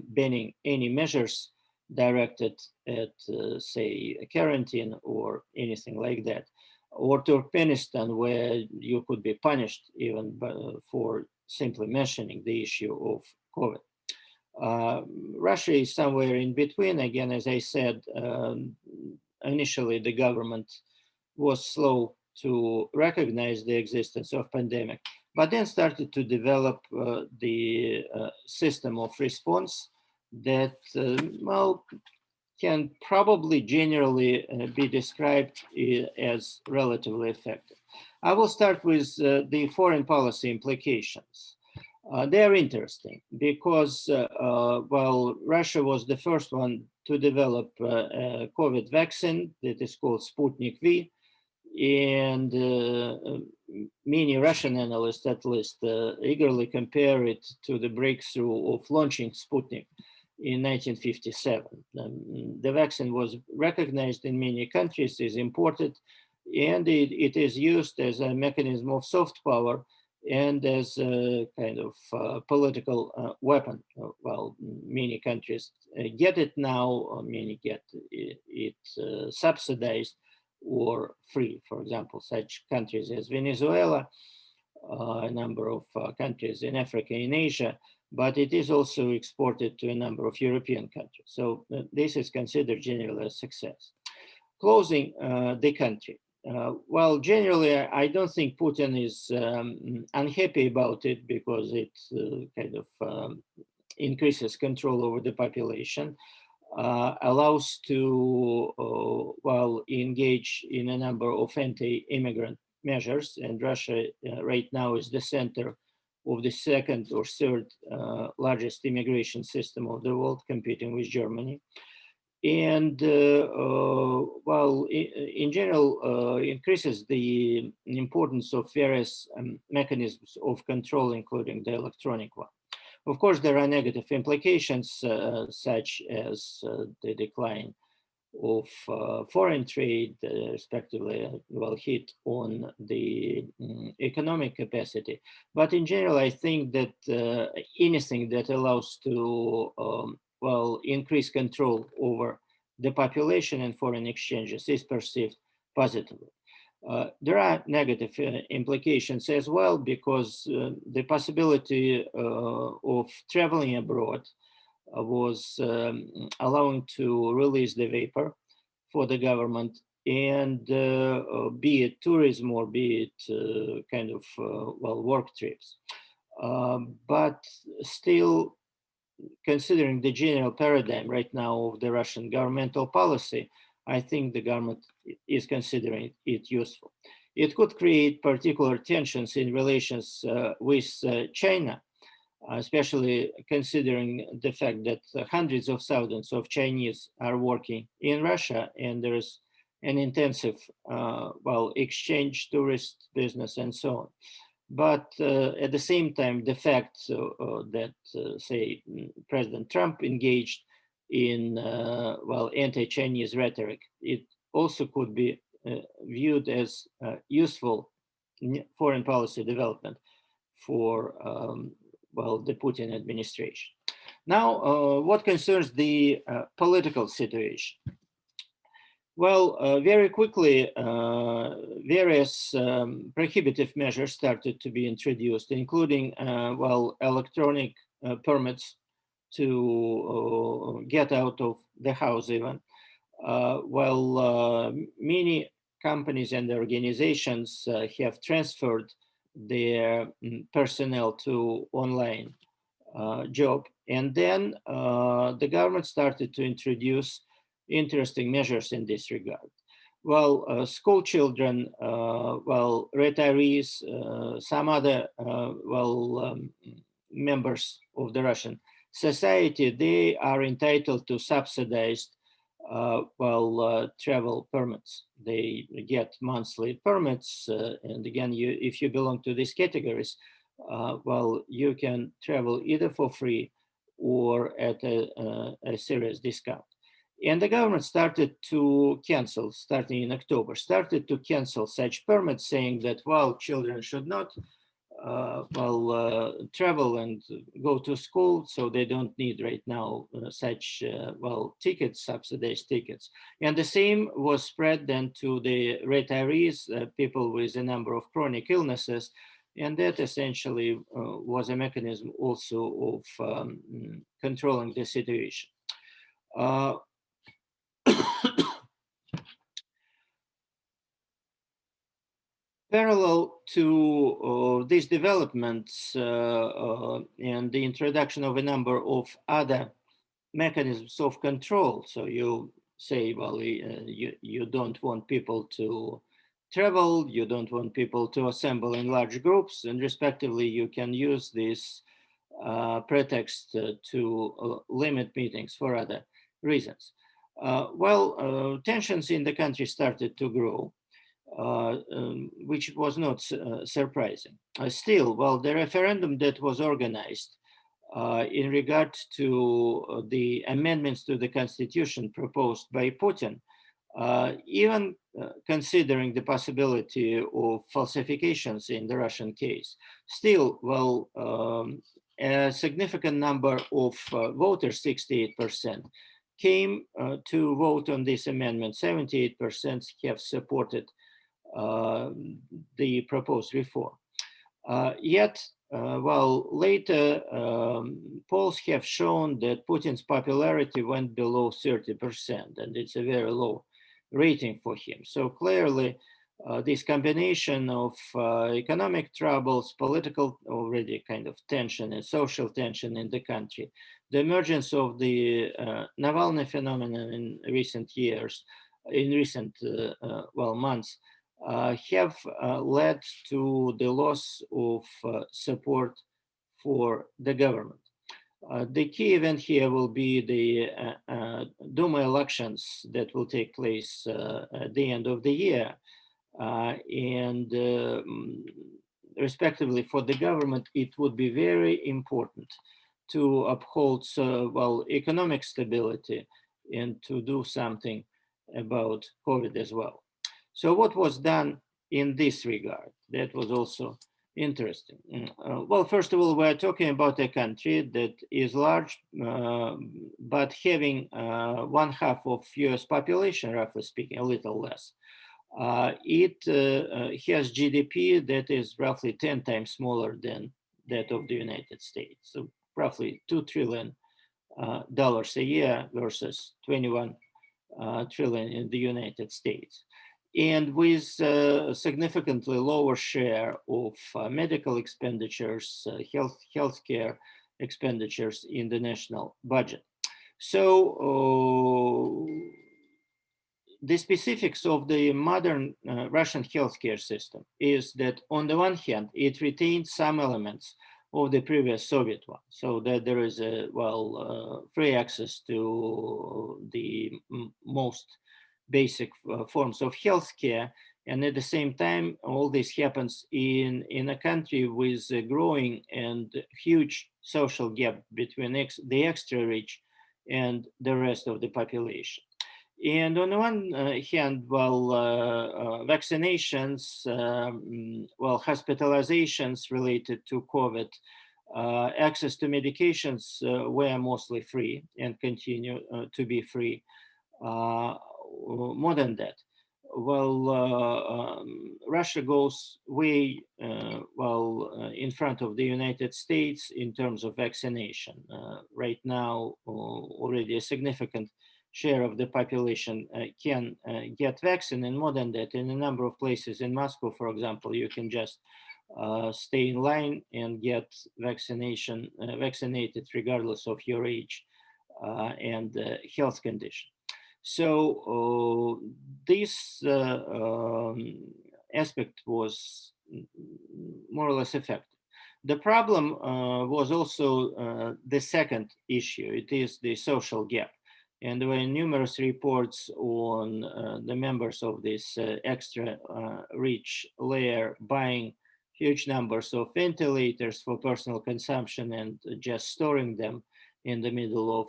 S5: banning any measures directed at, say, a quarantine or anything like that, or Turkmenistan, where you could be punished even for simply mentioning the issue of COVID. Russia is somewhere in between. Again, as I said, initially the government was slow to recognize the existence of pandemic, but then started to develop the system of response that, well, can probably generally be described as relatively effective. I will start with the foreign policy implications. They are interesting because, well, Russia was the first one to develop a COVID vaccine that is called Sputnik V, and many Russian analysts, at least, eagerly compare it to the breakthrough of launching Sputnik in 1957. The vaccine was recognized in many countries, is imported, and it is used as a mechanism of soft power and as a kind of political weapon. Well, many countries get it now, many get it subsidized or free. For example, such countries as Venezuela, a number of countries in Africa and Asia, but it is also exported to a number of European countries. So this is considered generally a success. Closing the country. Well, generally, I don't think Putin is unhappy about it because it kind of increases control over the population, allows to, well, engage in a number of anti-immigrant measures, and Russia right now is the center of the second or third largest immigration system of the world, competing with Germany. And well, in general, increases the importance of various mechanisms of control, including the electronic one. Of course, there are negative implications, such as the decline of foreign trade, respectively, well, hit on the economic capacity. But in general, I think that anything that allows to, well, increase control over the population and foreign exchanges is perceived positively. There are negative implications as well, because the possibility of traveling abroad was allowing to release the vapor for the government, and be it tourism or be it kind of, well, work trips. But still, considering the general paradigm right now of the Russian governmental policy, I think the government is considering it useful. It could create particular tensions in relations with China, especially considering the fact that hundreds of thousands of Chinese are working in Russia, and there is an intensive, well, exchange, tourist business, and so on. But at the same time, the fact that, say, President Trump engaged in, well, anti-Chinese rhetoric, it also could be viewed as useful foreign policy development for, well, the Putin administration. Now, what concerns the political situation? Well, very quickly, various prohibitive measures started to be introduced, including, well, electronic permits to get out of the house even. Well, many companies and organizations have transferred their personnel to online job. And then the government started to introduce interesting measures in this regard. Well, school children, well, retirees, some other, well, members of the Russian society, they are entitled to subsidized, well, travel permits. They get monthly permits, and again, if you belong to these categories, well, you can travel either for free or at a serious discount. And the government started to cancel, starting in October, started to cancel such permits, saying that, well, children should not travel and go to school, so they don't need right now such tickets, subsidized tickets. And the same was spread then to the retirees, people with a number of chronic illnesses, and that essentially was a mechanism also of controlling the situation. Parallel to these developments and the introduction of a number of other mechanisms of control. So you say, well, you don't want people to travel, you don't want people to assemble in large groups, and respectively, you can use this pretext to limit meetings for other reasons. Tensions in the country started to grow. Which was not surprising. Still, the referendum that was organized in regard to the amendments to the constitution proposed by Putin, even considering the possibility of falsifications in the Russian case, still, a significant number of voters, 68%, came to vote on this amendment. 78% have supported the proposed reform. Yet, later polls have shown that Putin's popularity went below 30%, and it's a very low rating for him. So clearly, this combination of economic troubles, political already kind of tension, and social tension in the country, the emergence of the Navalny phenomenon in recent years, in recent months, have led to the loss of support for the government. The key event here will be the Duma elections that will take place at the end of the year. And respectively, for the government, it would be very important to uphold economic stability and to do something about COVID as well. So what was done in this regard? That was also interesting. First of all, we're talking about a country that is large, but having 1/2 of US population, roughly speaking, a little less. It has GDP that is roughly 10 times smaller than that of the United States. So roughly $2 trillion a year versus 21 trillion in the United States. And with a significantly lower share of medical expenditures, healthcare expenditures in the national budget. So the specifics of the modern Russian healthcare system is that on the one hand, it retains some elements of the previous Soviet one, so that there is a free access to the most basic forms of healthcare, and at the same time, all this happens in a country with a growing and huge social gap between the extra rich and the rest of the population. And on the one hand, vaccinations, hospitalizations related to COVID, access to medications were mostly free and continue to be free. More than that, Russia goes way in front of the United States in terms of vaccination. Right now, already a significant share of the population can get vaccine, and more than that, in a number of places in Moscow, for example, you can just stay in line and get vaccinated regardless of your age and health condition. So this aspect was more or less effective. The problem was also the second issue. It is the social gap. And there were numerous reports on the members of this extra rich layer buying huge numbers of ventilators for personal consumption and just storing them in the middle of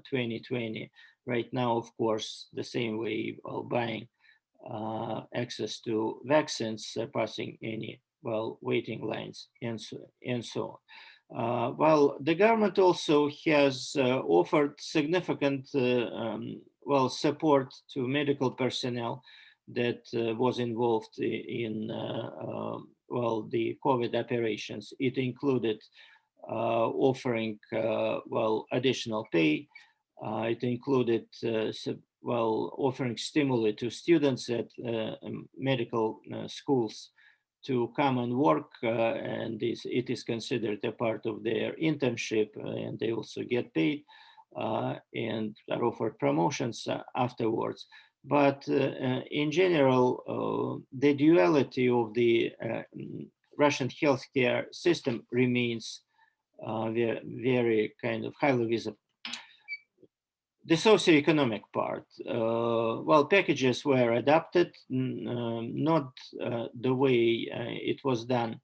S5: 2020. Right now, of course, the same way buying access to vaccines surpassing any waiting lines and so on. Well, the government also has offered significant support to medical personnel that was involved in the COVID operations. It included offering additional pay. It included offering stimuli to students at medical schools to come and work, and it is considered a part of their internship, and they also get paid and are offered promotions afterwards. But in general, the duality of the Russian healthcare system remains very, very kind of highly visible. The socioeconomic part, packages were adapted, not the way it was done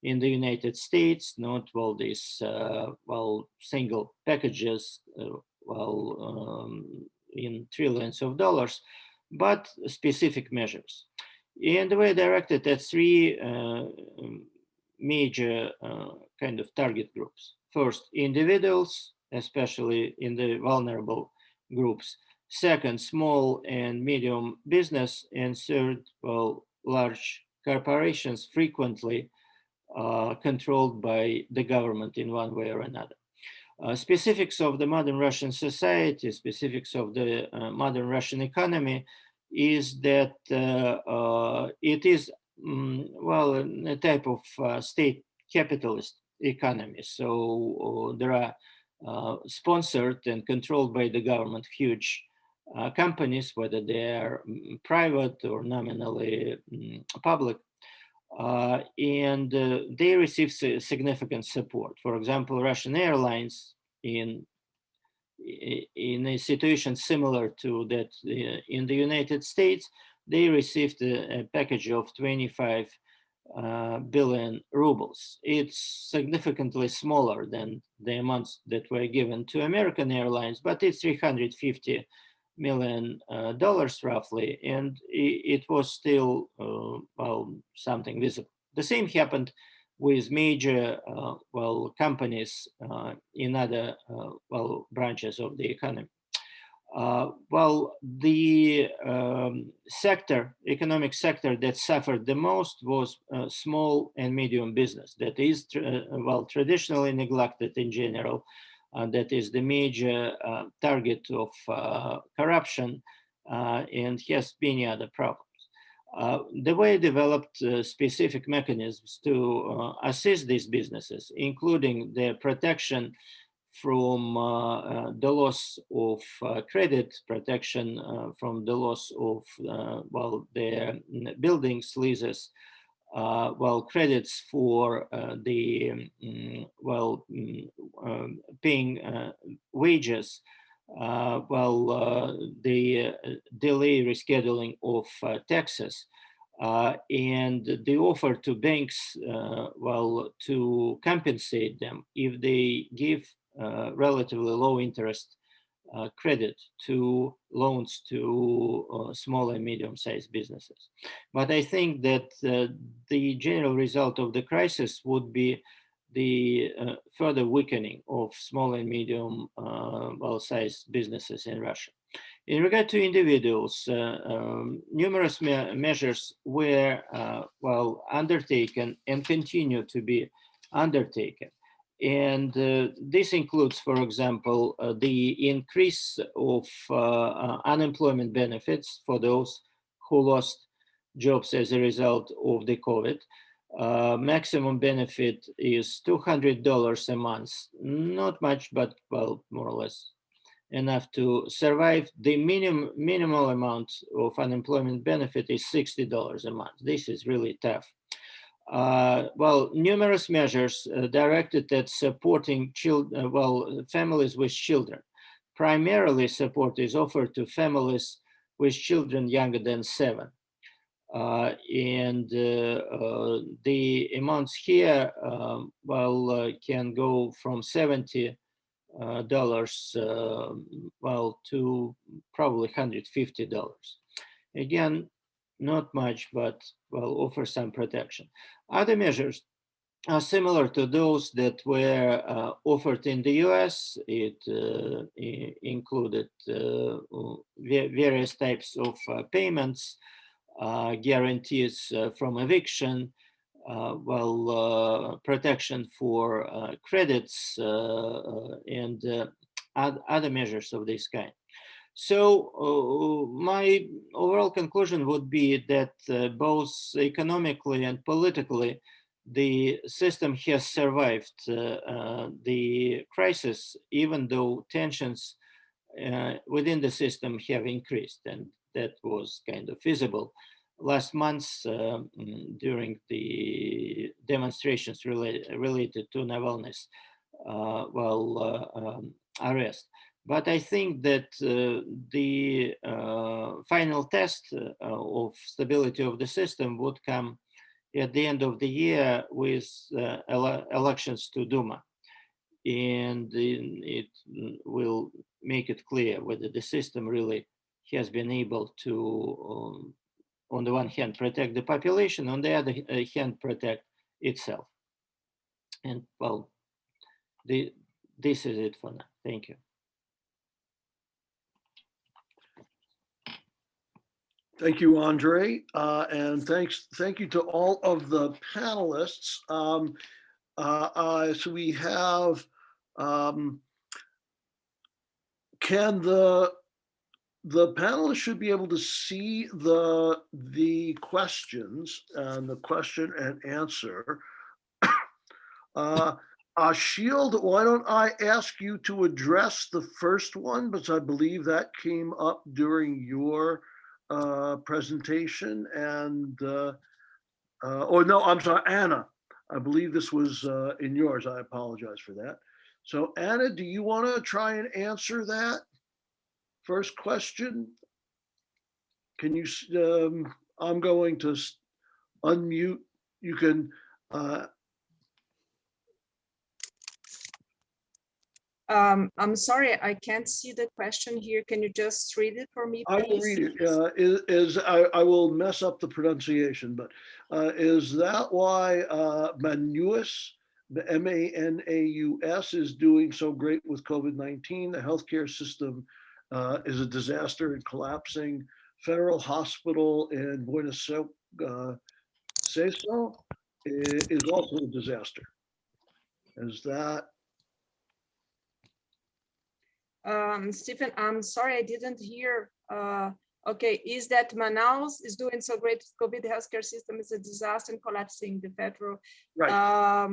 S5: in the United States, not these single packages, in trillions of dollars, but specific measures. And they were directed at three major kind of target groups. First, individuals, especially in the vulnerable groups. Second, small and medium business. And third, large corporations, frequently controlled by the government in one way or another. Specifics of the modern Russian society, specifics of the modern Russian economy is that it is, a type of state capitalist economy. So there are sponsored and controlled by the government huge companies, whether they are private or nominally public, and they receive significant support. For example, Russian airlines in a situation similar to that in the United States, they received a package of 25 billion rubles. It's significantly smaller than the amounts that were given to American Airlines, but it's $350 million roughly, and it was still something visible. The same happened with major companies in other branches of the economy. The economic sector that suffered the most was small and medium business. That is, traditionally neglected in general. That is the major target of corruption and has many other problems. The way developed specific mechanisms to assist these businesses, including the protection from the loss of credit, protection from the loss of their buildings, leases, credits for the paying wages, the delay rescheduling of taxes, and the offer to banks to compensate them if they give relatively low interest credit to loans to small and medium-sized businesses. But I think that the general result of the crisis would be the further weakening of small and medium sized businesses in Russia. In regard to individuals, numerous measures were undertaken and continue to be undertaken. And this includes, for example, the increase of unemployment benefits for those who lost jobs as a result of the COVID. Maximum benefit is $200 a month. Not much, but more or less enough to survive. The minimal amount of unemployment benefit is $60 a month. This is really tough. Numerous measures directed at supporting families with children. Primarily, support is offered to families with children younger than 7. And the amounts here, can go from $70 to probably $150. Again, not much, but well, offer some protection. Other measures are similar to those that were offered in the US. It included various types of payments, guarantees from eviction, protection for credits, and other measures of this kind. So my overall conclusion would be that both economically and politically, the system has survived the crisis, even though tensions within the system have increased, and that was kind of visible last month during the demonstrations related to Navalny's arrest. But I think that the final test of stability of the system would come at the end of the year with elections to Duma. And it will make it clear whether the system really has been able to, on the one hand, protect the population, on the other hand, protect itself. And well, this is it for now. Thank you.
S1: Thank you, Andre, and thank you to all of the panelists. So we have, can the panelists should be able to see the questions and the question and answer. Shield, why don't I ask you to address the first one, because I believe that came up during your presentation, and or no, I'm sorry, Anna. I believe this was in yours. I apologize for that. So Anna, do you want to try and answer that first question? Can you, I'm going to unmute. You can,
S4: I'm sorry, I can't see the question here. Can you just read it for me, please?
S1: I will read it. I will mess up the pronunciation, but is that why Manaus, the MANAUS, is doing so great with COVID-19? The healthcare system is a disaster and collapsing. Federal hospital in Buenos Aires is also a disaster. Is that?
S4: Stephen, I'm sorry, I didn't hear. Okay, is that Manaus is doing so great with COVID? The healthcare system is a disaster and collapsing, the federal.
S1: Right.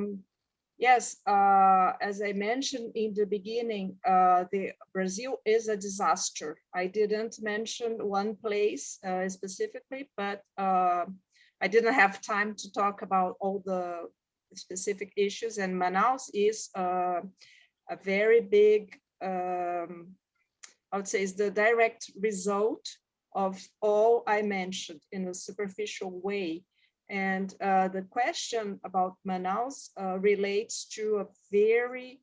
S4: Yes, as I mentioned in the beginning, the Brazil is a disaster. I didn't mention one place specifically, but I didn't have time to talk about all the specific issues, and Manaus is a very big, I would say, is the direct result of all I mentioned in a superficial way. And the question about Manaus relates to a very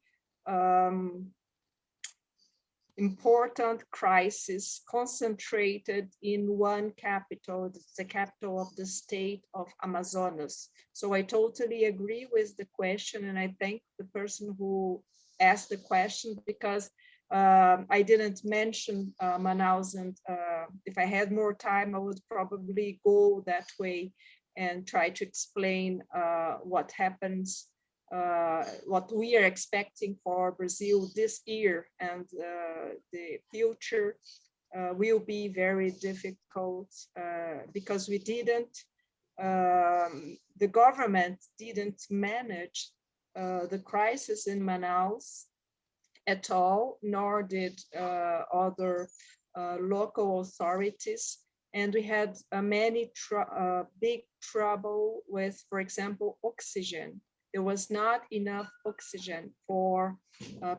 S4: important crisis concentrated in one capital, the capital of the state of Amazonas. So I totally agree with the question, and I thank the person who asked the question, because I didn't mention Manaus, and if I had more time, I would probably go that way and try to explain what happens, what we are expecting for Brazil this year, and the future will be very difficult because we didn't, the government didn't manage the crisis in Manaus at all, nor did other local authorities. And we had many big trouble with, for example, oxygen. There was not enough oxygen for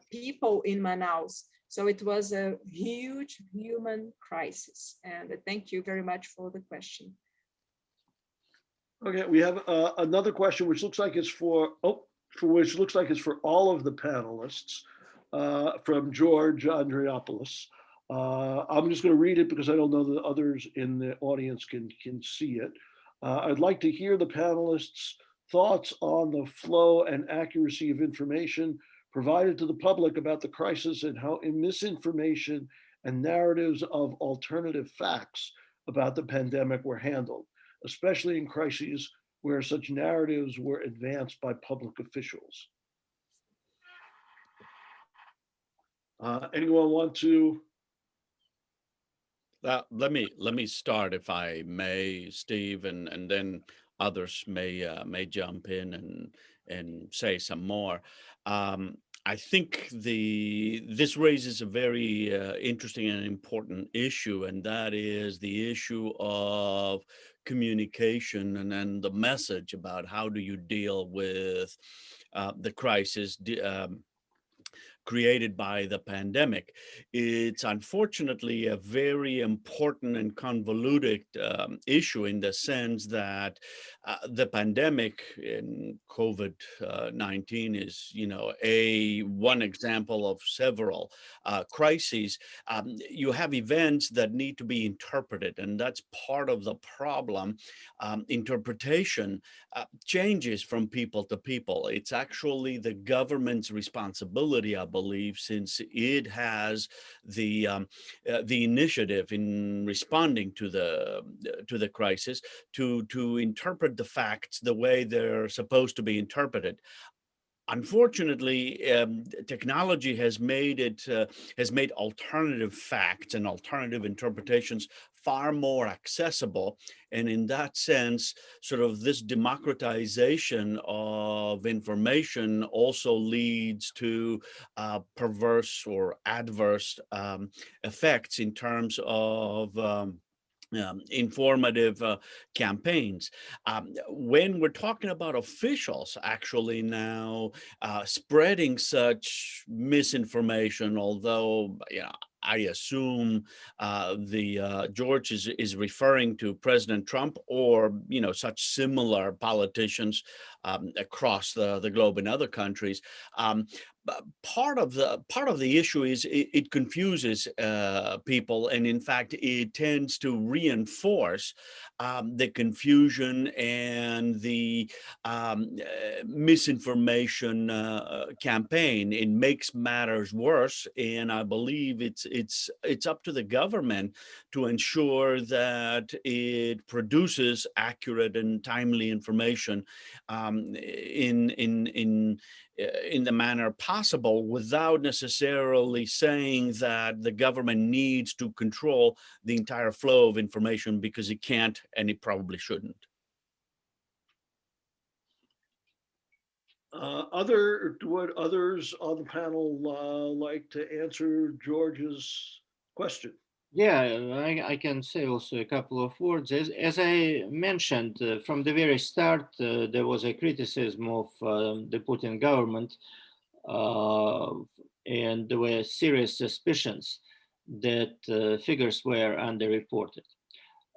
S4: people in Manaus. So it was a huge human crisis. And thank you very much for the question.
S1: Okay, we have another question, which looks like it's for which looks like it's for all of the panelists, from George Andreopoulos. I'm just going to read it because I don't know that others in the audience can see it. I'd like to hear the panelists' thoughts on the flow and accuracy of information provided to the public about the crisis and how misinformation and narratives of alternative facts about the pandemic were handled, especially in crises where such narratives were advanced by public officials. Anyone want to?
S3: Let me start, if I may, Steve, and then others may jump in and say some more. I think this raises a very interesting and important issue, and that is the issue of communication and then the message about how do you deal with the crisis created by the pandemic. It's unfortunately a very important and convoluted issue in the sense that the pandemic in COVID-19 is, one example of several crises. You have events that need to be interpreted, and that's part of the problem. Interpretation changes from people to people. It's actually the government's responsibility, I believe, since it has the initiative in responding to the crisis, to interpret the facts the way they're supposed to be interpreted. Unfortunately, technology has made alternative facts and alternative interpretations far more accessible, and in that sense, sort of this democratization of information also leads to perverse or adverse effects in terms of informative campaigns. When we're talking about officials actually now spreading such misinformation, although I assume George is referring to President Trump or such similar politicians across the globe in other countries. Part of the issue is it confuses people, and in fact, it tends to reinforce the confusion and the misinformation campaign. It makes matters worse, and I believe it's up to the government to ensure that it produces accurate and timely information in the manner possible, without necessarily saying that the government needs to control the entire flow of information, because it can't and it probably shouldn't.
S1: Would others on the panel like to answer George's question?
S5: Yeah, I can say also a couple of words. As I mentioned, from the very start, there was a criticism of the Putin government, and there were serious suspicions that figures were underreported.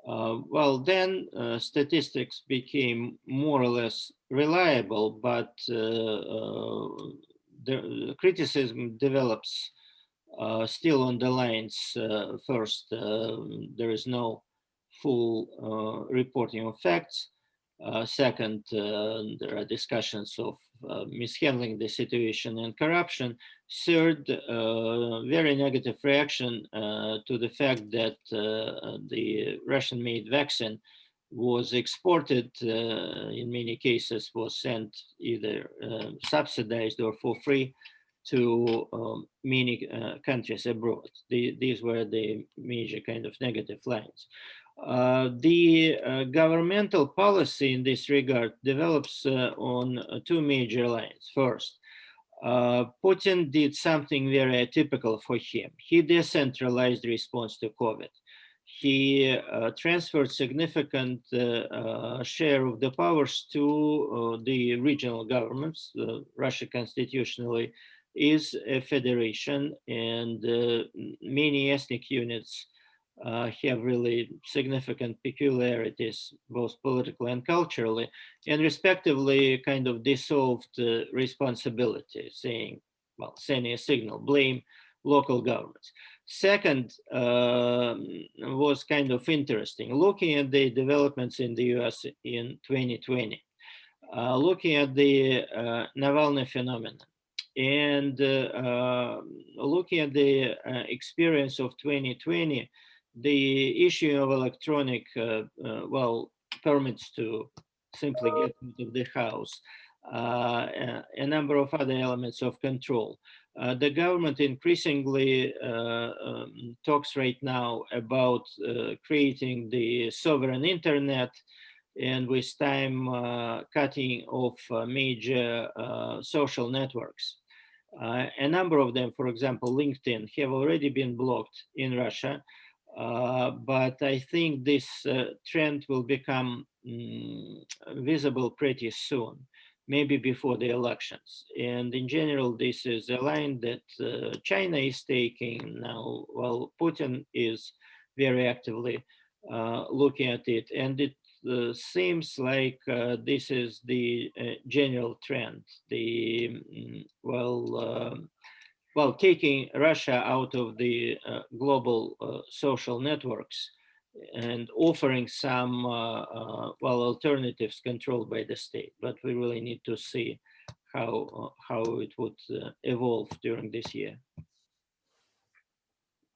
S5: Well, then statistics became more or less reliable, but the criticism develops still on the lines. First, there is no full reporting of facts. Second, there are discussions of mishandling the situation and corruption. Third, very negative reaction to the fact that the Russian-made vaccine was exported, in many cases was sent either subsidized or for free to many countries abroad. These were the major kind of negative lines. The governmental policy in this regard develops on two major lines. First, Putin did something very atypical for him. He decentralized the response to COVID. He transferred significant share of the powers to the regional governments. Russia constitutionally is a federation, and many ethnic units have really significant peculiarities, both politically and culturally, and respectively kind of dissolved responsibility, saying, well, sending a signal, blame local governments. Second was kind of interesting, looking at the developments in the US in 2020, looking at the Navalny phenomenon, and looking at the experience of 2020, the issue of electronic, permits to simply get out of the house, a number of other elements of control. The government increasingly talks right now about creating the sovereign internet, and with time cutting off major social networks. A number of them, for example, LinkedIn, have already been blocked in Russia. But I think this trend will become visible pretty soon, maybe before the elections. And in general, this is a line that China is taking now, while Putin is very actively looking at it. And it seems like this is the general trend. Taking Russia out of the global social networks and offering some alternatives controlled by the state. But we really need to see how it would evolve during this year.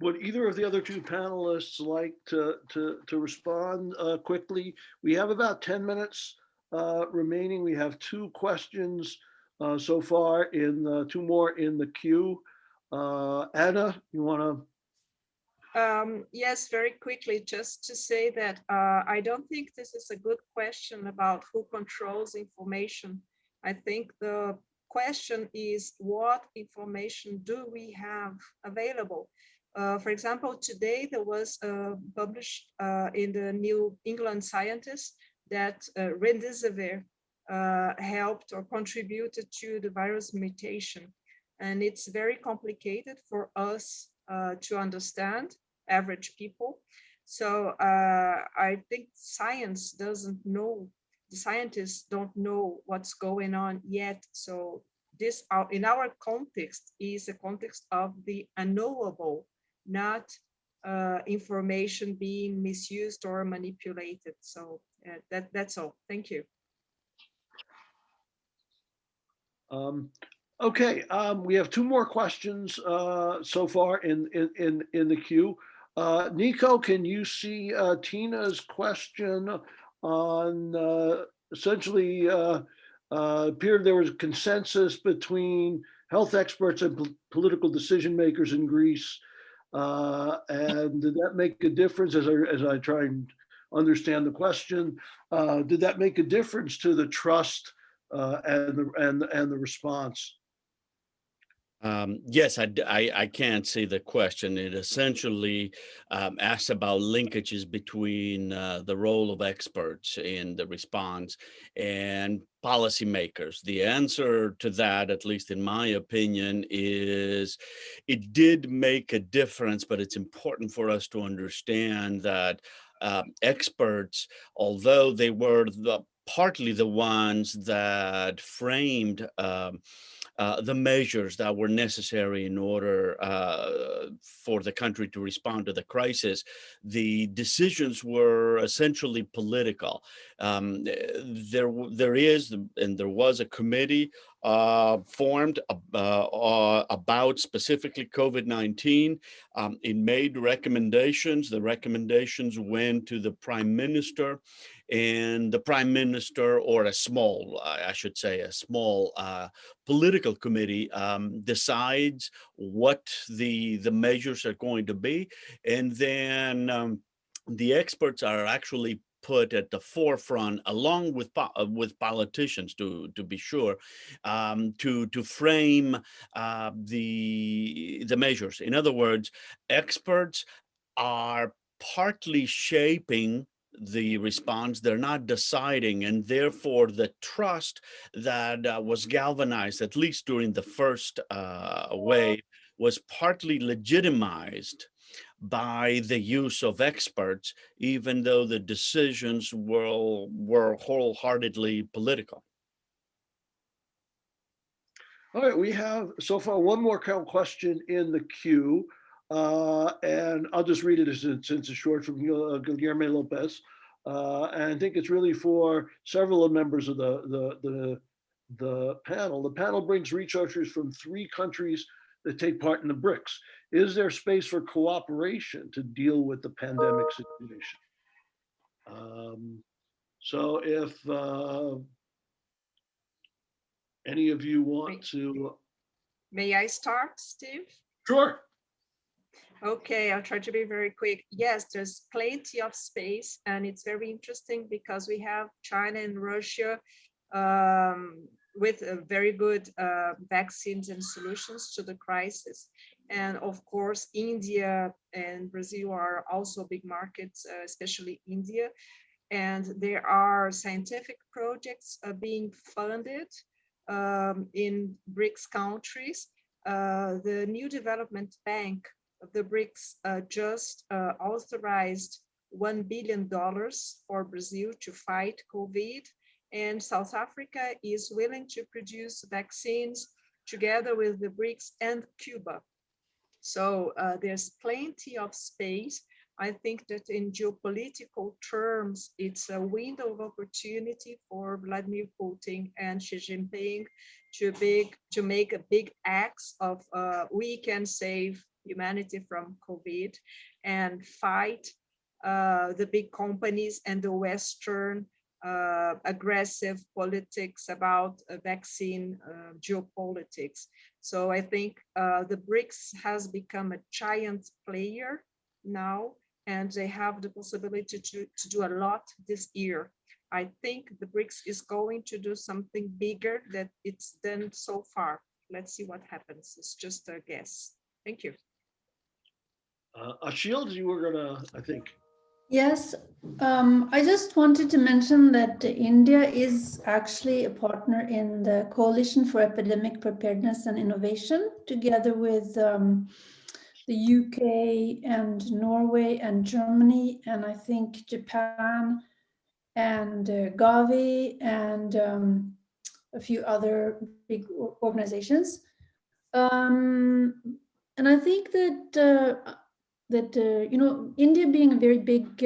S1: Would either of the other two panelists like to respond quickly? We have about 10 minutes remaining. We have two questions so far, two more in the queue. Anna, you want to?
S4: Yes, very quickly, just to say that I don't think this is a good question about who controls information. I think the question is, what information do we have available? For example, today there was published in the New England Scientist that remdesivir helped or contributed to the virus mutation. And it's very complicated for us to understand, average people. So I think science doesn't know, the scientists don't know what's going on yet. So this, in our context, is a context of the unknowable, not information being misused or manipulated. So that's all. Thank you.
S1: Okay, we have two more questions so far in the queue. Nico, can you see Tina's question on essentially appeared there was a consensus between health experts and political decision makers in Greece, and did that make a difference as I try and understand the question? Did that make a difference to the trust and the response?
S3: Yes, I can't see the question. It essentially asks about linkages between the role of experts in the response and policymakers. The answer to that, at least in my opinion, is it did make a difference, but it's important for us to understand that experts, although they were partly the ones that framed the measures that were necessary in order for the country to respond to the crisis, the decisions were essentially political. There is and there was a committee formed about specifically COVID-19. It made recommendations. The recommendations went to the Prime Minister, and the Prime Minister, or a small, I should say, a small political committee decides what the measures are going to be, and then the experts are actually put at the forefront, along with politicians, to be sure, to frame the measures. In other words, experts are partly shaping the response. They're not deciding, and therefore the trust that was galvanized, at least during the first wave, was partly legitimized by the use of experts, even though the decisions were wholeheartedly political.
S1: All right, we have so far one more question in the queue. and I'll just read it since it's short, from Guilherme Lopez. And I think it's really for several members of the panel. The panel brings researchers from 3 countries that take part in the BRICS. Is there space for cooperation to deal with the pandemic situation? So if any of you want to.
S4: May I start, Steve?
S1: Sure.
S4: Okay, I'll try to be very quick. Yes, there's plenty of space, and it's very interesting because we have China and Russia with very good vaccines and solutions to the crisis. And of course, India and Brazil are also big markets, especially India. And there are scientific projects being funded in BRICS countries. The New Development Bank of the BRICS just authorized $1 billion for Brazil to fight COVID, and South Africa is willing to produce vaccines together with the BRICS and Cuba. So there's plenty of space. I think that in geopolitical terms, it's a window of opportunity for Vladimir Putin and Xi Jinping to make a big axe of we can save humanity from COVID and fight the big companies and the Western aggressive politics about vaccine geopolitics. So I think the BRICS has become a giant player now, and they have the possibility to do a lot this year. I think the BRICS is going to do something bigger than it's done so far. Let's see what happens. It's just a guess. Thank you.
S1: Achille, you were gonna, I think.
S2: Yes, I just wanted to mention that India is actually a partner in the Coalition for Epidemic Preparedness and Innovation, together with the UK and Norway and Germany, and I think Japan and Gavi and a few other big organizations. And I think that India being a very big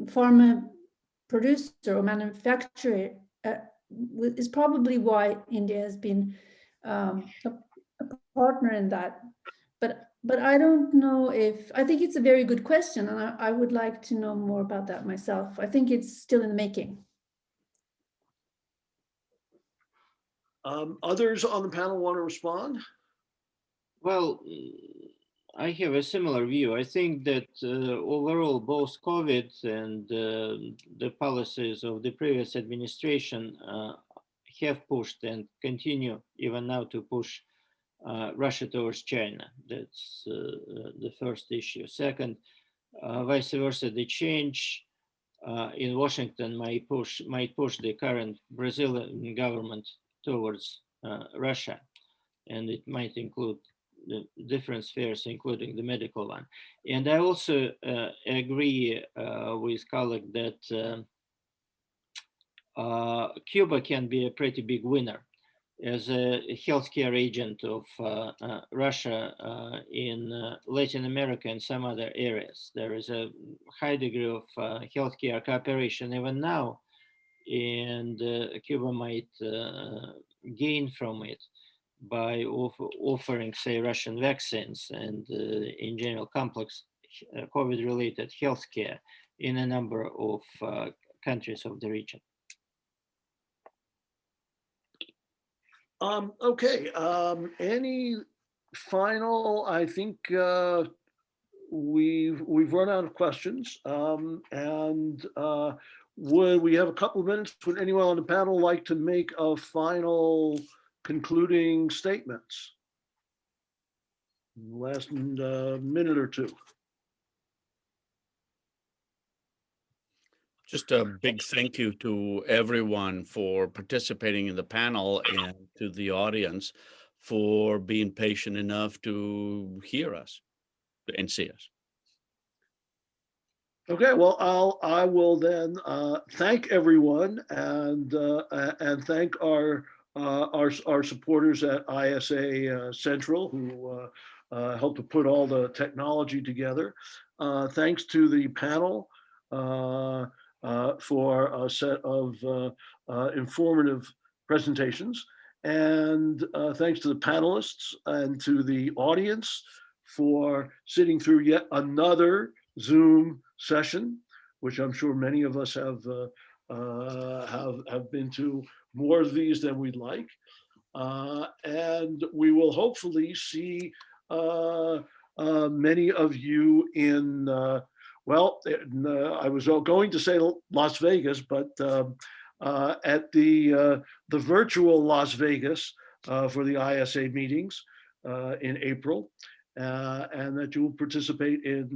S2: pharma producer or manufacturer is probably why India has been a partner in that. But I don't know if, I think it's a very good question, and I would like to know more about that myself. I think it's still in the making.
S1: Others on the panel want to respond?
S5: Well, I have a similar view. I think that overall, both COVID and the policies of the previous administration have pushed and continue even now to push Russia towards China. That's the first issue. Second, vice versa, the change in Washington might push the current Brazilian government towards Russia, and it might include the different spheres, including the medical one. And I also agree with colleague that Cuba can be a pretty big winner as a healthcare agent of Russia in Latin America and some other areas. There is a high degree of healthcare cooperation even now, and Cuba might gain from it by offering, say, Russian vaccines and in general complex COVID-related healthcare in a number of countries of the region.
S1: Okay, any final, I think we've run out of questions, and would we have a couple of minutes? Would anyone on the panel like to make a final concluding statements? Last minute or two.
S3: Just a big thank you to everyone for participating in the panel and to the audience for being patient enough to hear us and see us.
S1: Okay, well, I will then thank everyone and thank our supporters at ISA Central who helped to put all the technology together. Thanks to the panel for a set of informative presentations. And thanks to the panelists and to the audience for sitting through yet another Zoom session, which I'm sure many of us have been to more of these than we'd like. And we will hopefully see many of you in, I was going to say Las Vegas, but at the virtual Las Vegas for the ISA meetings in April, and that you will participate in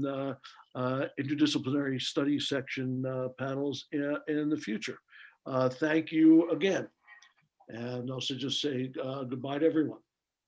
S1: interdisciplinary study section panels in the future. Thank you again. And also just say goodbye to everyone.